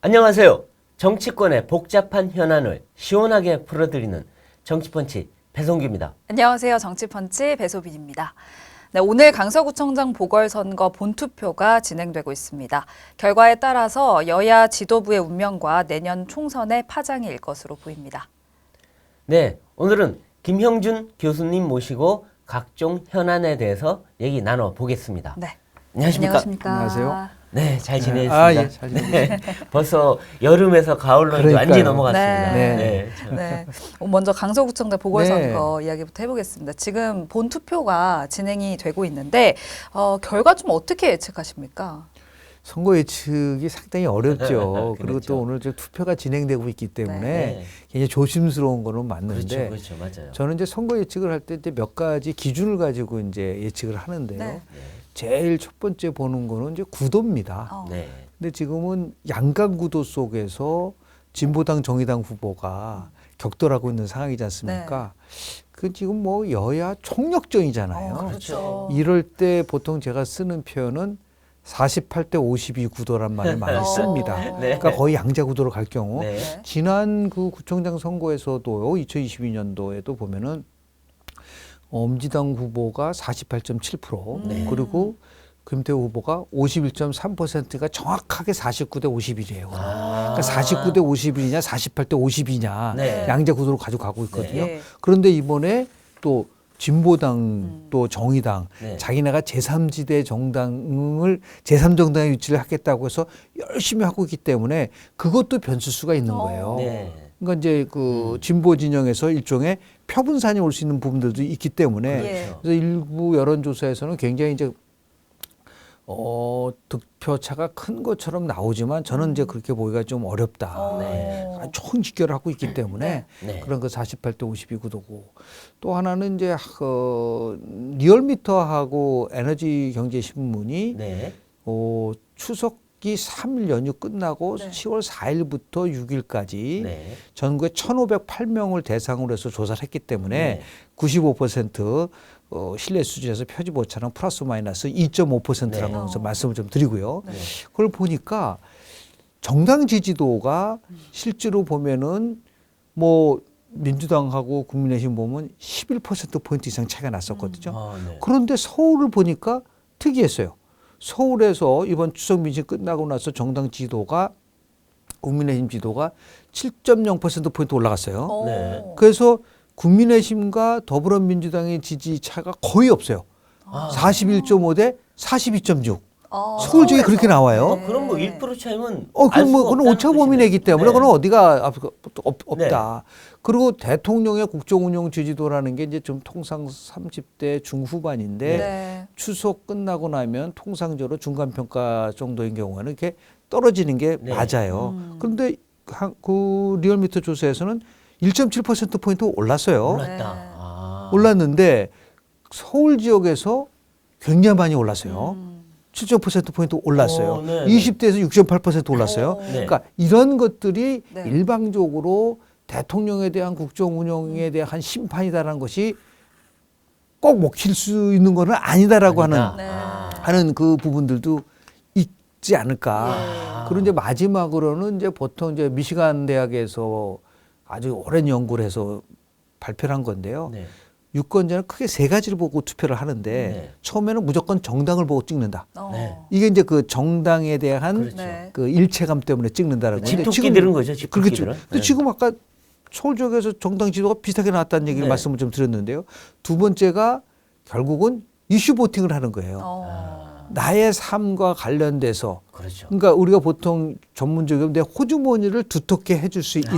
안녕하세요. 정치권의 복잡한 현안을 시원하게 풀어드리는 정치펀치 배성규입니다. 안녕하세요. 정치펀치 배소빈입니다. 네, 오늘 강서구청장 보궐선거 본투표가 진행되고 있습니다. 결과에 따라서 여야 지도부의 운명과 내년 총선의 파장이 일 것으로 보입니다. 네, 오늘은 김형준 교수님 모시고 각종 현안에 대해서 얘기 나눠보겠습니다. 네. 안녕하십니까? 안녕하세요. 네, 잘 지내셨습니다. 예, 잘 지내셨습니다. 벌써 여름에서 가을로 이제 완전히 넘어갔습니다. 네. 참. 네. 먼저 강서구청장 보궐선거 이야기부터 해보겠습니다. 지금 본투표가 진행이 되고 있는데 결과 좀 어떻게 예측하십니까? 선거 예측이 상당히 어렵죠. 그리고 그렇죠. 또 오늘 투표가 진행되고 있기 때문에 네. 굉장히 조심스러운 거는 맞는데 그렇죠, 맞아요. 저는 이제 선거 예측을 할 때 이제 몇 가지 기준을 가지고 이제 예측을 하는데요. 네. 제일 첫 번째 보는 거는 이제 구도입니다. 네. 근데 지금은 양강 구도 속에서 진보당 정의당 후보가 격돌하고 있는 상황이지 않습니까? 그 지금 뭐 여야 총력전이잖아요. 그렇죠. 이럴 때 보통 제가 쓰는 표현은 48대 52 구도란 말을 많이 씁니다. 네. 그러니까 거의 양자 구도로 갈 경우 네. 지난 그 구청장 선거에서도요, 2022년도에도 보면은 엄지당 후보가 48.7% 네. 그리고 금태호 후보가 51.3%가 정확하게 49대 51이에요. 그러니까 49대 51이냐 48대 50이냐 네. 양자 구도로 가지고 가고 있거든요. 네. 그런데 이번에 또 진보당 또 정의당 네. 자기네가 제3지대 정당을 제3정당에 유치를 하겠다고 해서 열심히 하고 있기 때문에 그것도 변수수가 있는 거예요. 네. 그러니까 이제 그 진보 진영에서 일종의 표분산이 올 수 있는 부분들도 있기 때문에 그렇죠. 그래서 일부 여론조사에서는 굉장히 이제 득표차가 큰 것처럼 나오지만 저는 이제 그렇게 보기가 좀 어렵다. 네. 총 직결을 하고 있기 때문에 네. 그런 거 48대 52 구도고 또 하나는 이제 리얼미터하고 에너지경제신문이 네. 추석이 3일 연휴 끝나고 네. 10월 4일부터 6일까지 네. 전국에 1,508명을 대상으로 해서 조사를 했기 때문에 네. 95% 신뢰 수준에서 표지 오차는 플러스 마이너스 2.5%라고 네. 말씀을 좀 드리고요. 네. 그걸 보니까 정당 지지도가 실제로 보면은 뭐 민주당하고 국민의힘 보면 11%포인트 이상 차이가 났었거든요. 네. 그런데 서울을 보니까 특이했어요. 서울에서 이번 추석 민심 끝나고 나서 정당 지지도가 국민의힘 지도가 7.0%포인트 올라갔어요. 네. 그래서 국민의힘과 더불어민주당의 지지 차가 거의 없어요. 41.5 대 42.6. 서울 지역이 그렇게 나와요. 그럼 뭐 1% 차이면 그럼 뭐 그건 오차 범위 내기 때문에 그건 어디가 없다. 그리고 대통령의 국정운영 지지도라는 게 이제 좀 통상 30대 중후반인데 네. 추석 끝나고 나면 통상적으로 중간평가 정도인 경우에는 이렇게 떨어지는 게 네. 맞아요. 그런데 그 리얼미터 조사에서는 1.7%포인트 올랐어요. 올랐다. 올랐는데 서울 지역에서 굉장히 많이 올랐어요. 7.5%포인트 올랐어요. 네. 20대에서 6.8% 올랐어요. 네. 그러니까 이런 것들이 네. 일방적으로 대통령에 대한 국정 운영에 대한 심판이다라는 것이 꼭 먹힐 수 있는 거는 아니다라고 아니다. 네. 하는 그 부분들도 있지 않을까. 네. 그리고 이제 마지막으로는 이제 보통 이제 미시간 대학에서 아주 오랜 연구를 해서 발표를 한 건데요. 네. 유권자는 크게 세 가지를 보고 투표를 하는데 네. 처음에는 무조건 정당을 보고 찍는다. 네. 이게 이제 그 정당에 대한 그렇죠. 네. 그 일체감 때문에 찍는다라는 건데 집토끼들은 거죠, 그렇겠죠. 집토끼들은. 근데 네. 지금 아까 서울 지역에서 정당 지도가 비슷하게 나왔다는 얘기를 네. 말씀을 좀 드렸는데요. 두 번째가 결국은 이슈 보팅을 하는 거예요. 나의 삶과 관련돼서 그렇죠. 그러니까 우리가 보통 전문적으로 내 호주머니를 두텁게 해줄 수 있는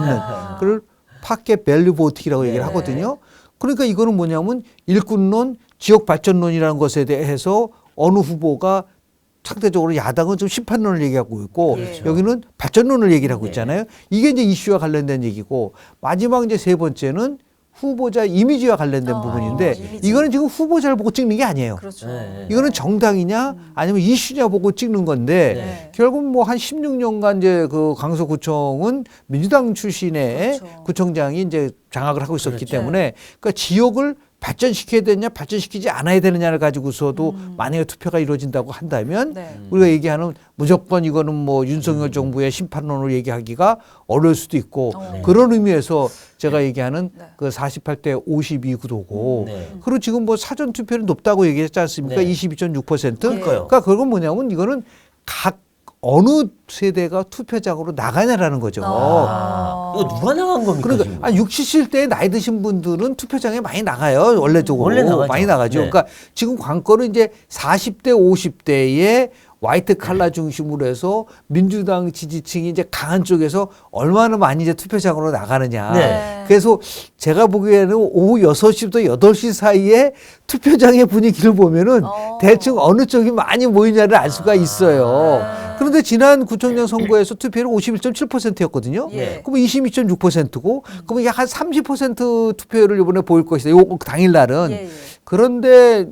그걸 파켓 밸류 보팅이라고 얘기를 하거든요. 그러니까 이거는 뭐냐면 일꾼론, 지역 발전론이라는 것에 대해서 어느 후보가 상대적으로 야당은 좀 심판론을 얘기하고 있고 그렇죠. 여기는 발전론을 얘기를 하고 있잖아요. 이게 이제 이슈와 관련된 얘기고 마지막 이제 세 번째는 후보자 이미지와 관련된 부분인데 이미지. 이거는 지금 후보자를 보고 찍는 게 아니에요. 그렇죠. 네. 이거는 정당이냐 아니면 이슈냐 보고 찍는 건데 네. 결국 뭐 한 16년간 이제 그 강서구청은 민주당 출신의 그렇죠. 구청장이 이제 장악을 하고 있었기 그렇죠. 때문에 그러니까 지역을 발전시켜야 되느냐 발전시키지 않아야 되느냐를 가지고서도 만약에 투표가 이루어진다고 한다면 네. 우리가 얘기하는 무조건 이거는 뭐 윤석열 정부의 심판론으로 얘기하기가 어려울 수도 있고 네. 그런 의미에서 제가 얘기하는 네. 그 48대 52 구도고 네. 그리고 지금 뭐 사전 투표는 높다고 얘기했지 않습니까? 네. 22.6%. 그러니까요. 그러니까 그건 뭐냐면 이거는 각 어느 세대가 투표장으로 나가냐라는 거죠. 이거 누가 나간 겁니까? 그러니까 지금? 60, 70대 나이 드신 분들은 투표장에 많이 나가요. 원래적으로 원래 나가죠. 많이 나가죠. 네. 그러니까 지금 관건은 이제 40대, 50대의 화이트 칼라 중심으로 해서 민주당 지지층이 이제 강한 쪽에서 얼마나 많이 이제 투표장으로 나가느냐. 네. 그래서 제가 보기에는 오후 6시부터 8시 사이에 투표장의 분위기를 보면은 대충 어느 쪽이 많이 모이냐를 알 수가 있어요. 그런데 지난 구청장 선거에서 투표율은 51.7%였거든요. 예. 그럼 22.6%고, 그러면 약 한 30% 투표율을 이번에 보일 것이다. 요 당일날은. 예, 예. 그런데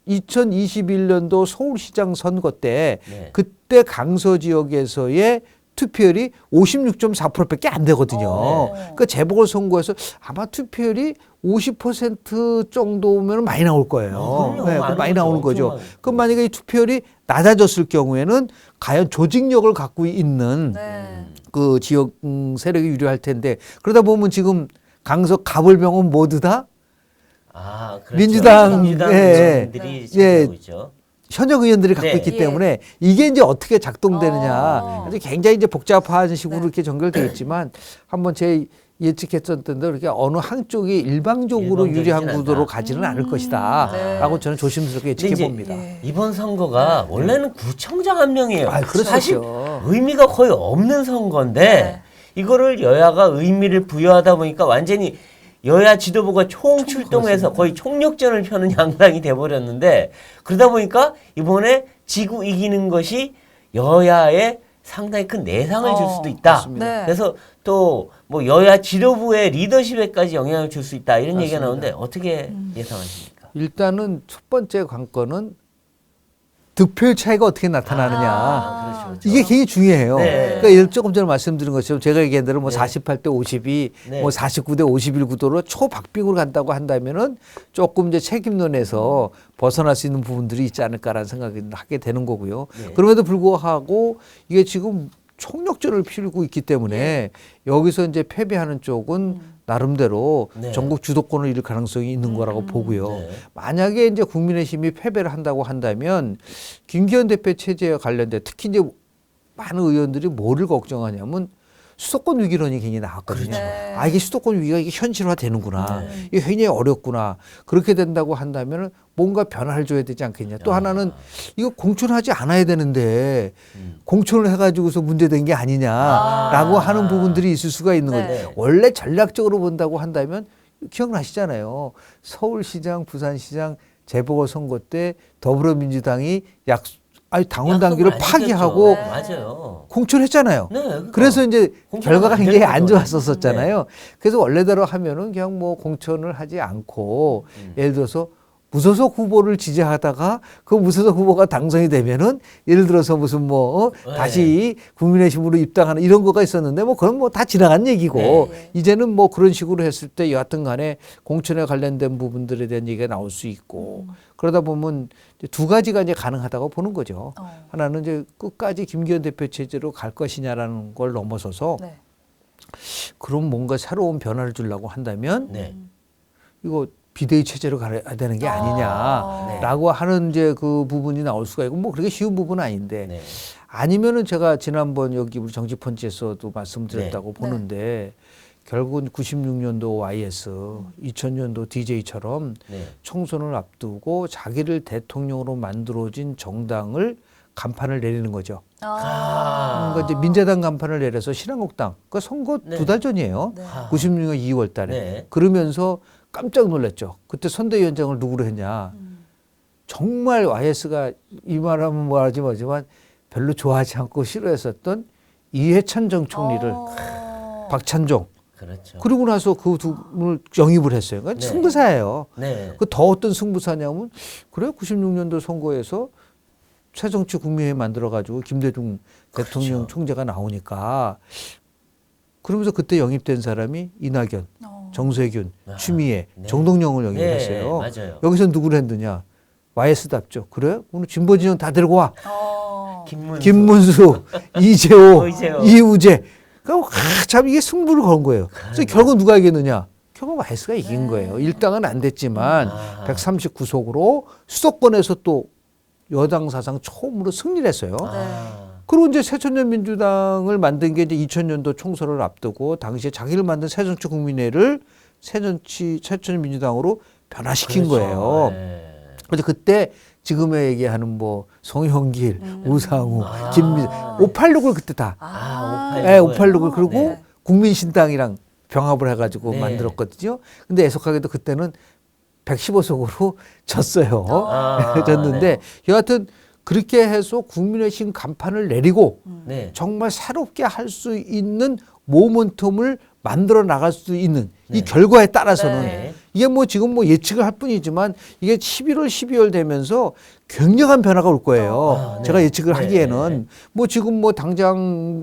2021년도 서울시장 선거 때 네. 그때 강서 지역에서의 투표율이 56.4%밖에 안 되거든요. 네. 그러니까 재보궐선거에서 아마 투표율이 50% 정도면 많이 나올 거예요. 그럼요. 네, 많은 많이 거죠. 나오는 거죠. 엄청 그럼 만약에 이 투표율이 낮아졌을 경우에는 과연 조직력을 갖고 있는 네. 그 지역 세력이 유리할 텐데 그러다 보면 지금 강서 가불병원 모두 다 그렇죠. 민주당, 민주당 예, 의원들이 예. 차지하고 있죠. 현역 의원들이 갖고 네. 있기 예. 때문에 이게 이제 어떻게 작동되느냐 아주 굉장히 이제 복잡한 식으로 네. 이렇게 전결되어 있지만 한번 제 예측했던 대로 이렇게 어느 한쪽이 일방적으로 일방적이진 유리한 않다. 구도로 가지는 않을 것이다 네. 라고 저는 조심스럽게 근데 예측해 이제 봅니다. 예. 이번 선거가 원래는 구청장 한 명이에요. 그렇죠. 사실 의미가 거의 없는 선거인데 네. 이거를 여야가 의미를 부여하다 보니까 완전히 여야 지도부가 총출동해서 거의 총력전을 펴는 양상이 돼버렸는데 그러다 보니까 이번에 지구 이기는 것이 여야에 상당히 큰 내상을 줄 수도 있다. 맞습니다. 네. 그래서 또 뭐 여야 지도부의 리더십에까지 영향을 줄 수 있다 이런 얘기가 맞습니다. 나오는데 어떻게 예상하십니까? 일단은 첫 번째 관건은 득표율 차이가 어떻게 나타나느냐. 그렇죠. 이게 굉장히 중요해요. 네. 그러니까 조금 전에 말씀드린 것처럼 제가 얘기한 대로 뭐 네. 48대 52, 네. 뭐 49대 51 구도로 초박빙으로 간다고 한다면은 조금 이제 책임론에서 벗어날 수 있는 부분들이 있지 않을까라는 생각을 하게 되는 거고요. 네. 그럼에도 불구하고 이게 지금 총력전을 피우고 있기 때문에 여기서 이제 패배하는 쪽은 나름대로 네. 전국 주도권을 잃을 가능성이 있는 거라고 보고요. 네. 만약에 이제 국민의힘이 패배를 한다고 한다면 김기현 대표 체제와 관련돼 특히 이제 많은 의원들이 뭐를 걱정하냐면 수도권 위기론이 굉장히 나왔거든요. 그렇죠. 네. 아 이게 수도권 위기가 이게 현실화되는구나. 네. 이게 굉장히 어렵구나. 그렇게 된다고 한다면 뭔가 변화를 줘야 되지 않겠냐. 또 하나는 이거 공천하지 않아야 되는데 공천을 해가지고서 문제된 게 아니냐라고 하는 부분들이 있을 수가 있는 거죠. 네. 원래 전략적으로 본다고 한다면 기억나시잖아요. 서울시장, 부산시장 재보궐선거 때 더불어민주당이 당원 당규를 약속을 안 파기하고 지켰죠. 맞아요. 공천했잖아요. 네, 그러니까. 그래서 이제 공천은 결과가 안 굉장히 되는 안 거죠. 좋았었잖아요. 그래서 원래대로 하면은 그냥 뭐 공천을 하지 않고 예를 들어서 무소속 후보를 지지하다가 그 무소속 후보가 당선이 되면은 예를 들어서 무슨 뭐 네. 다시 국민의힘으로 입당하는 이런 거가 있었는데 뭐 그건 뭐 다 지나간 얘기고 네. 이제는 뭐 그런 식으로 했을 때 여하튼 간에 공천에 관련된 부분들에 대한 얘기가 나올 수 있고 그러다 보면 이제 두 가지가 이제 가능하다고 보는 거죠. 하나는 이제 끝까지 김기현 대표 체제로 갈 것이냐라는 걸 넘어서서 네. 그럼 뭔가 새로운 변화를 주려고 한다면 네. 이거 비대위 체제로 가야 되는 게 아니냐라고 하는 이제 그 부분이 나올 수가 있고 뭐 그렇게 쉬운 부분은 아닌데 네. 아니면은 제가 지난번 여기 우리 정치펀치에서도 말씀드렸다고 네. 보는데 결국은 96년도 YS, 2000년도 DJ처럼 네. 총선을 앞두고 자기를 대통령으로 만들어진 정당을 간판을 내리는 거죠. 그러니까 이제 민자당 간판을 내려서 신한국당, 그 선거 네. 2달 전이에요. 네. 96년 2월 달에. 네. 그러면서 깜짝 놀랐죠. 그때 선대위원장을 누구로 했냐. 정말 YS가 이 말하면 뭐하지 뭐지만 별로 좋아하지 않고 싫어했었던 이해찬 전 총리를 박찬종. 그렇죠. 그러고 나서 그 두 분을 영입을 했어요. 그러니까 네. 승부사예요. 네. 그 더 어떤 승부사냐면 그래 96년도 선거에서 새정치 국민회의 만들어가지고 김대중 대통령 그렇죠. 총재가 나오니까 그러면서 그때 영입된 사람이 이낙연. 정세균, 아, 추미애, 네. 정동영을 네, 영입했어요. 맞아요. 여기서 누구를 했느냐? YS답죠. 그래? 오늘 진보 진영 다 데리고 와. 김문수, 이재호, 이재호. 이우재. 그러니까 참 이게 승부를 건 거예요. 그래서 결국 누가 이겼느냐? 결국 YS가 이긴 거예요. 일당은 안 됐지만 139석으로 수도권에서 또 여당 사상 처음으로 승리를 했어요. 그리고 이제 새천년 민주당을 만든 게 이제 2000년도 총선을 앞두고 당시에 자기를 만든 새정치국민회를 새천년 민주당으로 변화시킨 그렇죠. 거예요. 네. 그래서 그때 지금에 얘기하는 뭐 송영길, 우상우, 김민수, 586을 그때 다, 586을 그리고 네. 국민신당이랑 병합을 해가지고 네. 만들었거든요. 근데 애석하게도 그때는 115석으로 졌어요. 졌는데 여하튼 그렇게 해서 국민의힘 간판을 내리고 네. 정말 새롭게 할 수 있는 모멘텀을 만들어 나갈 수 있는 네. 이 결과에 따라서는 네. 이게 뭐 지금 뭐 예측을 할 뿐이지만 이게 11월, 12월 되면서 굉장한 변화가 올 거예요. 네. 제가 예측을 네. 하기에는 뭐 지금 뭐 당장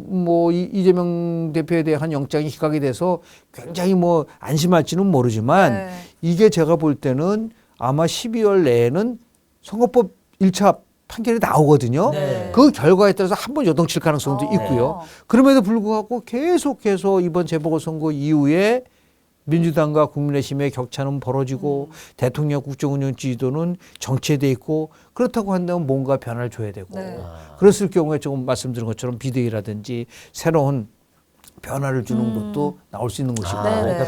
뭐 이재명 대표에 대한 영장이 기각이 돼서 굉장히 뭐 안심할지는 모르지만 이게 제가 볼 때는 아마 12월 내에는 선거법 1차 판결이 나오거든요. 네. 그 결과에 따라서 한 번 요동칠 가능성도 어. 있고요. 그럼에도 불구하고 계속해서 이번 재보궐선거 이후에 민주당과 국민의힘의 격차는 벌어지고 대통령 국정운영 지지도는 정체돼 있고 그렇다고 한다면 뭔가 변화를 줘야 되고 네. 그랬을 경우에 조금 말씀드린 것처럼 비대위라든지 새로운 변화를 주는 것도 나올 수 있는 것이고 그러니까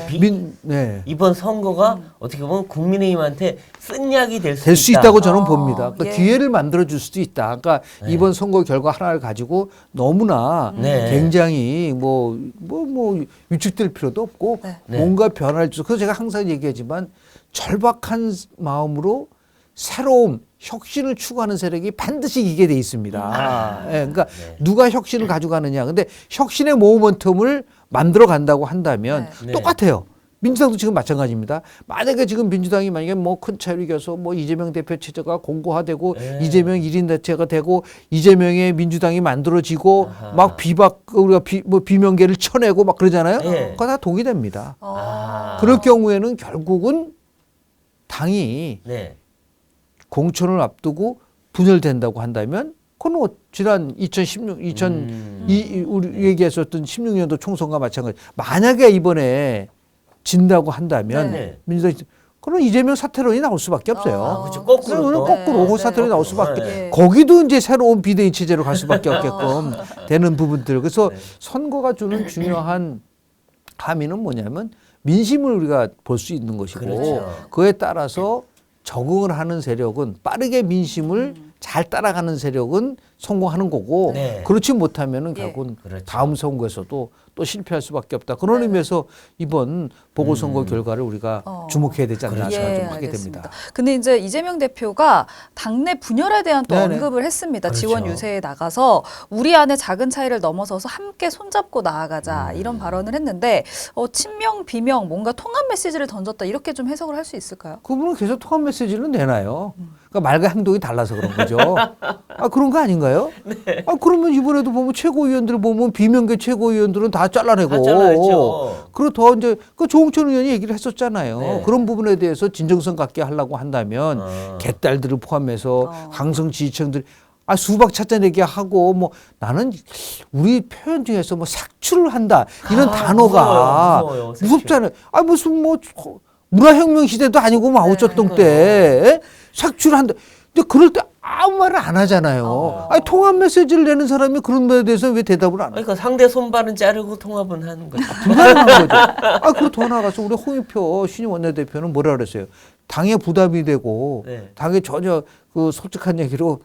네. 이번 선거가 어떻게 보면 국민의힘한테 쓴 약이 될 수 있다. 있다고 저는 봅니다. 그러니까 예. 기회를 만들어 줄 수도 있다. 그러니까 이번 선거 결과 하나를 가지고 너무나 네. 굉장히 뭐 위축될 필요도 없고 네. 뭔가 변화를 줘서 그래서 제가 항상 얘기하지만 절박한 마음으로 새로움, 혁신을 추구하는 세력이 반드시 이기게 돼 있습니다. 예, 그러니까 누가 혁신을 가져가느냐. 근데 혁신의 모멘텀을 만들어 간다고 한다면 네. 똑같아요. 민주당도 지금 마찬가지입니다. 만약에 지금 민주당이 만약에 뭐 큰 차이를 이겨서 뭐 이재명 대표 체제가 공고화되고 네. 이재명 1인 대체가 되고 이재명의 민주당이 만들어지고 아하. 막 우리가 비명계를 쳐내고 막 그러잖아요. 네. 그거 다 동의됩니다. 아. 그럴 경우에는 결국은 당이 네. 공천을 앞두고 분열된다고 한다면 그건 뭐 지난 2016, 우리 얘기했었던 16년도 총선과 마찬가지. 만약에 이번에 진다고 한다면 네. 민주당이 그럼 이재명 사퇴론이 나올 수밖에 없어요. 그렇죠. 거꾸로 그러면 또. 거꾸로 네. 사퇴론이 나올 수밖에. 네. 거기도 이제 새로운 비대위 체제로 갈 수밖에 없게끔 되는 부분들. 그래서 네. 선거가 주는 중요한 함의는 뭐냐면 민심을 우리가 볼 수 있는 것이고 그렇죠. 그에 따라서 적응을 하는 세력은 빠르게 민심을 잘 따라가는 세력은 성공하는 거고 네. 그렇지 못하면은 예. 결국은 그렇죠. 다음 선거에서도 또 실패할 수밖에 없다. 그런 의미에서 이번 보궐선거 결과를 우리가 주목해야 되지 않나 생각 좀 하게 됩니다. 근데 이제 이재명 대표가 당내 분열에 대한 또 네네. 언급을 했습니다. 그렇죠. 지원 유세에 나가서 우리 안에 작은 차이를 넘어서서 함께 손잡고 나아가자 이런 발언을 했는데 친명 비명 뭔가 통합 메시지를 던졌다 이렇게 좀 해석을 할 수 있을까요? 그분은 계속 통합 메시지는 내놔요. 그러니까 말과 행동이 달라서 그런 거죠. 아 그런 거 아닌가요? 아 그러면 이번에도 보면 최고위원들 보면 비명계 최고위원들은 다 잘라내고. 다 잘라냈죠. 그리고 더 이제 그 조홍천 의원이 얘기를 했었잖아요. 네. 그런 부분에 대해서 진정성 갖게 하려고 한다면 개딸들을 포함해서 강성 지지층들 수박 찾아내게 하고 뭐 나는 우리 표현 중에서 뭐 색출을 한다 이런 단어가 무서워요, 색출. 무섭잖아요. 아 무슨 뭐 문화혁명 시대도 아니고 마오쩌둥 때 색출을 한다. 근데 그럴 때 아무 말을 안 하잖아요. 아니 통합 메시지를 내는 사람이 그런 거에 대해서 왜 대답을 안 해? 그러니까 상대 손발은 자르고 통합은 하는 거죠. 불가능한 거죠. 그리고 더 나아가서 우리 홍익표 신임 원내대표는 뭐라 그랬어요? 당에 부담이 되고 네. 당에 전혀 그 솔직한 얘기로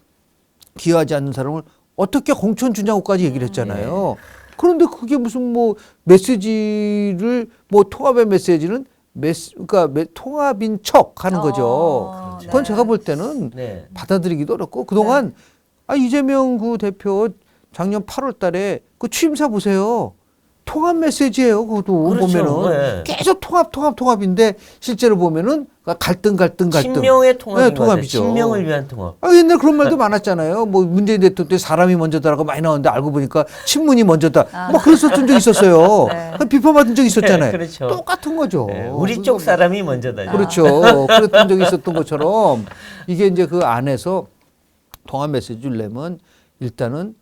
기여하지 않는 사람을 어떻게 공천 주냐고까지 얘기를 했잖아요. 그런데 그게 무슨 뭐 메시지를 뭐 통합의 메시지는 그러니까 통합인 척 하는 거죠. 그건 제가 볼 때는 네. 받아들이기도 어렵고 그동안 이재명 그 대표 작년 8월 달에 그 취임사 보세요. 통합 메시지예요. 그것도 그렇죠. 보면은 네. 계속 통합인데 실제로 보면은 갈등. 친명의 통합인 네, 거죠. 통합이죠. 친명을 위한 통합. 아, 옛날 그런 말도 많았잖아요. 뭐 문재인 대통령 때 사람이 먼저다라고 많이 나오는데 알고 보니까 친문이 먼저다. 막 그랬었던 적 있었어요. 네. 비판받은 적 있었잖아요. 네, 그렇죠. 똑같은 거죠. 네, 우리 쪽 사람이 먼저다. 그렇죠. 그랬던 적이 있었던 것처럼 이게 이제 그 안에서 통합 메시지를 내면 일단은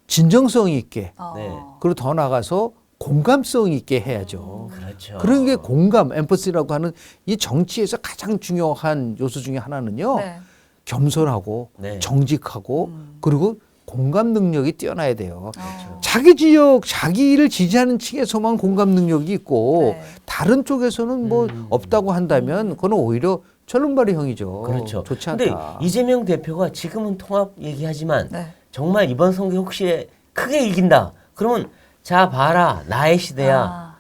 진정성 있게 네. 그리고 더 나가서 공감성 있게 해야죠. 그렇죠. 그런 게 공감, 엠퍼시라고 하는 이 정치에서 가장 중요한 요소 중에 하나는요. 네. 겸손하고 네. 정직하고 그리고 공감 능력이 뛰어나야 돼요. 그렇죠. 자기 지역, 자기를 지지하는 층에서만 공감 능력이 있고 네. 다른 쪽에서는 뭐 없다고 한다면 그건 오히려 철름발이형이죠. 그렇죠. 좋지 근데 않다. 이재명 대표가 지금은 통합 얘기하지만 네. 정말 이번 선거 혹시 크게 이긴다. 그러면 자 봐라 나의 시대야. 아,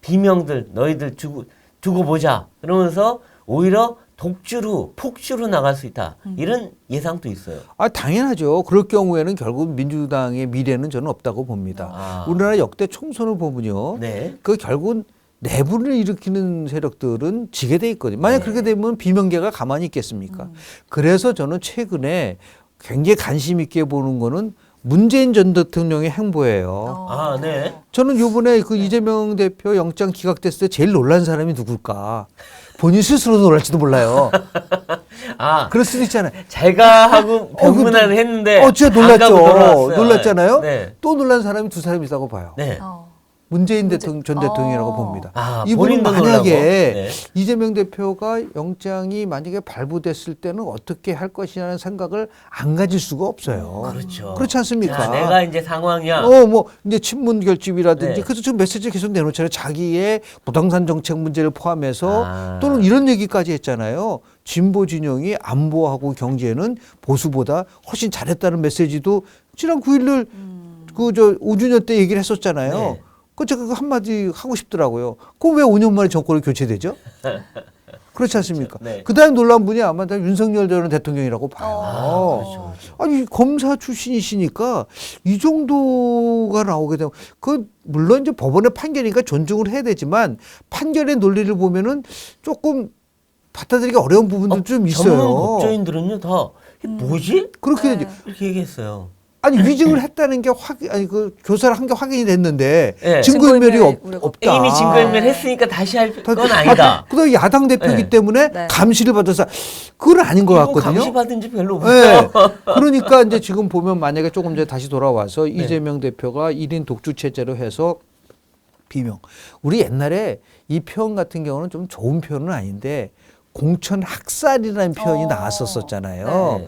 비명들 너희들 두고 보자. 그러면서 오히려 독주로 폭주로 나갈 수 있다. 이런 예상도 있어요. 아, 당연하죠. 그럴 경우에는 결국 민주당의 미래는 저는 없다고 봅니다. 아. 우리나라 역대 총선을 보면요. 네. 그 결국은 내분을 일으키는 세력들은 지게 돼 있거든요. 만약 네. 그렇게 되면 비명계가 가만히 있겠습니까? 그래서 저는 최근에 굉장히 관심 있게 보는 거는 문재인 전 대통령의 행보예요. 아, 네. 저는 요번에 그 이재명 대표 영장 기각됐을 때 제일 놀란 사람이 누굴까? 본인 스스로 놀랄지도 몰라요. 아, 그럴 수도 있잖아요. 제가 하고 병문안을 했는데 진짜 안 가고 놀랐죠. 돌아왔어요. 놀랐잖아요. 네. 또 놀란 사람이 두 사람 있다고 봐요. 네. 문재인 대통령 전 대통령이라고 어. 봅니다. 아, 이분은 본인도 놀라고. 만약에 네. 이재명 대표가 영장이 만약에 발부됐을 때는 어떻게 할 것이냐는 생각을 안 가질 수가 없어요. 그렇죠. 그렇지 않습니까? 자, 내가 이제 상황이야. 뭐 이제 친문 결집이라든지 네. 그래서 지금 메시지 계속 내놓잖아요. 자기의 부동산 정책 문제를 포함해서 아. 또는 이런 얘기까지 했잖아요. 진보 진영이 안보하고 경제는 보수보다 훨씬 잘했다는 메시지도 지난 9일날 그 저 5주년 때 얘기를 했었잖아요. 네. 그 제가 그 한마디 하고 싶더라고요. 그럼 왜 5년 만에 정권이 교체되죠? 그렇지 않습니까? 네. 그다음 놀란 분이 아마 다 윤석열 전 대통령이라고 봐요. 아, 그렇죠, 그렇죠. 아니 검사 출신이시니까 이 정도가 나오게 되면 그 물론 이제 법원의 판결이니까 존중을 해야 되지만 판결의 논리를 보면은 조금 받아들이기 어려운 부분도 좀 있어요. 전문 법조인들은요 다 이게 뭐지? 그렇게 네. 이렇게 얘기했어요. 아니 위증을 했다는 게 그 조사를 한 게 확인이 됐는데 네. 증거인멸이 증거인멸이 우려가 없다. 이미 증거인멸 했으니까 다시 할 건 아니다. 그다음 야당 대표이기 네. 때문에 네. 감시를 받아서 그건 아닌 것 이거 같거든요. 감시받은 지 별로 네. 없어요. 그러니까 이제 지금 보면 만약에 조금 전에 다시 돌아와서 이재명 대표가 1인 독주 체제로 해서 비명. 우리 옛날에 이 표현 같은 경우는 좀 좋은 표현은 아닌데 공천 학살이라는 표현이 나왔었잖아요. 네.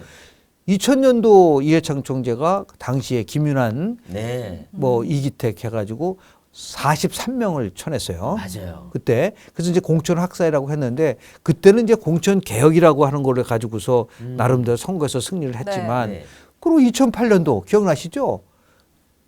2000년도 이해창 총재가 당시에 김윤환 네. 뭐 이기택 해가지고 43명을 쳐냈어요. 맞아요. 그때 그래서 이제 공천 학살이라고 했는데 그때는 이제 공천 개혁이라고 하는 거를 가지고서 나름대로 선거에서 승리를 했지만 네. 그리고 2008년도 기억나시죠?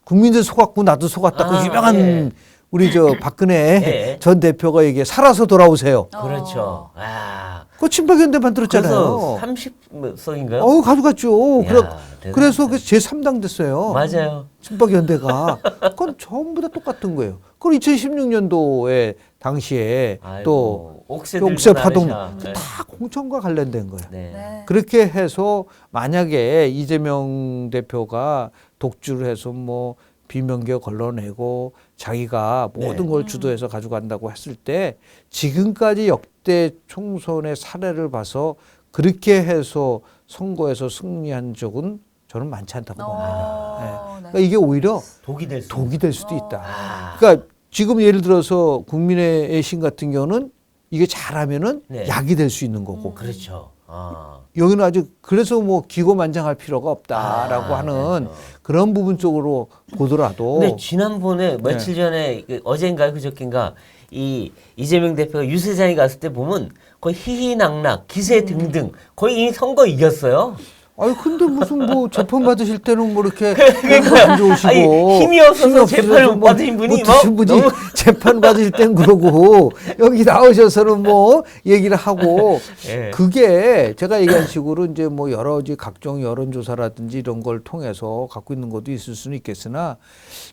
국민들 속았고 나도 속았다. 그 아, 유명한 예. 우리 저 박근혜 예. 전 대표가 얘기해 살아서 돌아오세요. 그렇죠. 아. 그 친박연대 만들었잖아요. 그래서 30석인가요? 어우 가져갔죠. 야, 그래서 그 제3당 됐어요. 맞아요. 친박연대가 그건 전부 다 똑같은 거예요. 그리고 2016년도에 당시에 또 옥새 파동 네. 다 공천과 관련된 거예요. 네. 네. 그렇게 해서 만약에 이재명 대표가 독주를 해서 뭐 비명계 걸러내고 자기가 모든 걸 주도해서 가져간다고 했을 때 지금까지 역대 총선의 사례를 봐서 그렇게 해서 선거에서 승리한 적은 저는 많지 않다고 봅니다. 네. 네. 그러니까 이게 오히려 독이 될 수. 독이 될 수도 있다. 아. 그러니까 지금 예를 들어서 국민의 신 같은 경우는 이게 잘하면은 네. 약이 될 수 있는 거고 그렇죠. 아. 여기는 아직 그래서 뭐 기고만장할 필요가 없다라고 하는 그렇죠. 그런 부분 쪽으로 보더라도 근데 지난번에 며칠 전에 어젠가 그저께인가 이 이재명 대표가 유세장에 갔을 때 보면 거의 희희낙낙 기세 등등 거의 이미 선거 이겼어요. 아니 근데 무슨 뭐 재판 받으실 때는 뭐 이렇게 그러니까 안 좋으시고 아니, 힘이 없어서 재판을 못 뭐 받으신 분이 드신 분이 너무 재판 받으실 땐 그러고 여기 나오셔서는 뭐 얘기를 하고 예. 그게 제가 얘기한 식으로 이제 뭐 여러 가지 각종 여론조사라든지 이런 걸 통해서 갖고 있는 것도 있을 수는 있겠으나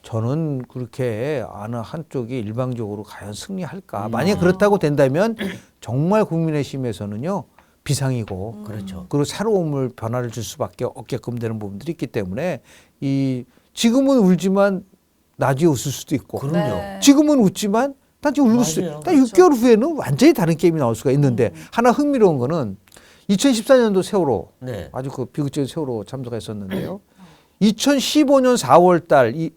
저는 그렇게 어느 한쪽이 일방적으로 과연 승리할까 만약 그렇다고 된다면 정말 국민의힘에서는요 비상이고 그렇죠. 그리고 새로움을 변화를 줄 수밖에 없게끔 되는 부분들이 있기 때문에 이 지금은 울지만 나중에 웃을 수도 있고 그럼요. 네. 지금은 웃지만 나중에 울을 수도 맞아요. 있고 딱 6개월 후에는 완전히 다른 게임이 나올 수가 있는데 하나 흥미로운 거는 2014년도 세월호 네. 아주 그 비극적인 세월호 참사했었는데요. 2015년 4월 달 이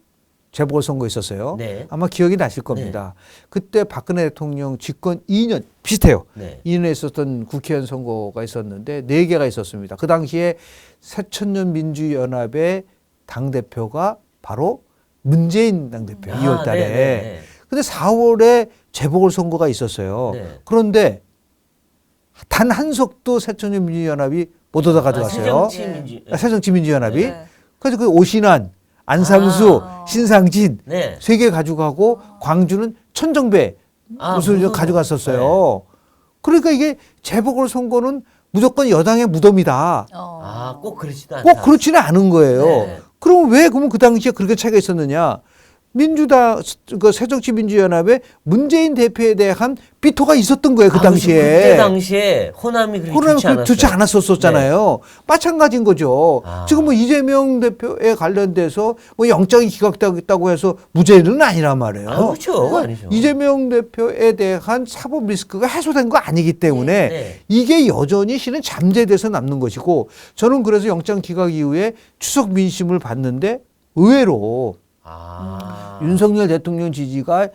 재보궐선거 있었어요. 네. 아마 기억이 나실 겁니다. 그때 박근혜 대통령 집권 2년 비슷해요. 네. 2년에 있었던 국회의원 선거가 있었는데 4개가 있었습니다. 그 당시에 새천년 민주연합의 당대표가 바로 문재인 당대표 2월 달에. 네. 근데 4월에 재보궐선거가 있었어요. 네. 그런데 단 한 석도 새천년 민주연합이 못 얻어 가져갔어요. 새정치민주연합이. 네. 그래서 그 오신환, 안상수, 신상진 네. 3개 가져가고 광주는 천정배 우선을 가져갔었어요. 그러니까 이게 재보궐선거는 무조건 여당의 무덤이다. 꼭 그렇지도 않다. 꼭 그렇지는 않은 거예요. 네. 그럼 왜 그러면 그 당시에 그렇게 차이가 있었느냐? 민주당 그 새정치민주연합의 문재인 대표에 대한 비토가 있었던 거예요. 그 당시에. 그때 당시에 호남이 그렇게 좋지 않았어요. 좋지 않았었잖아요. 마찬가지인 거죠. 아. 지금 뭐 이재명 대표에 관련돼서 뭐 영장이 기각되었다고 해서 무죄는 아니란 말이에요. 그렇죠. 아니죠. 이재명 대표에 대한 사법 리스크가 해소된 거 아니기 때문에 네. 이게 여전히 실은 잠재돼서 남는 것이고 저는 그래서 영장 기각 이후에 추석 민심을 봤는데 의외로 윤석열 대통령 지지가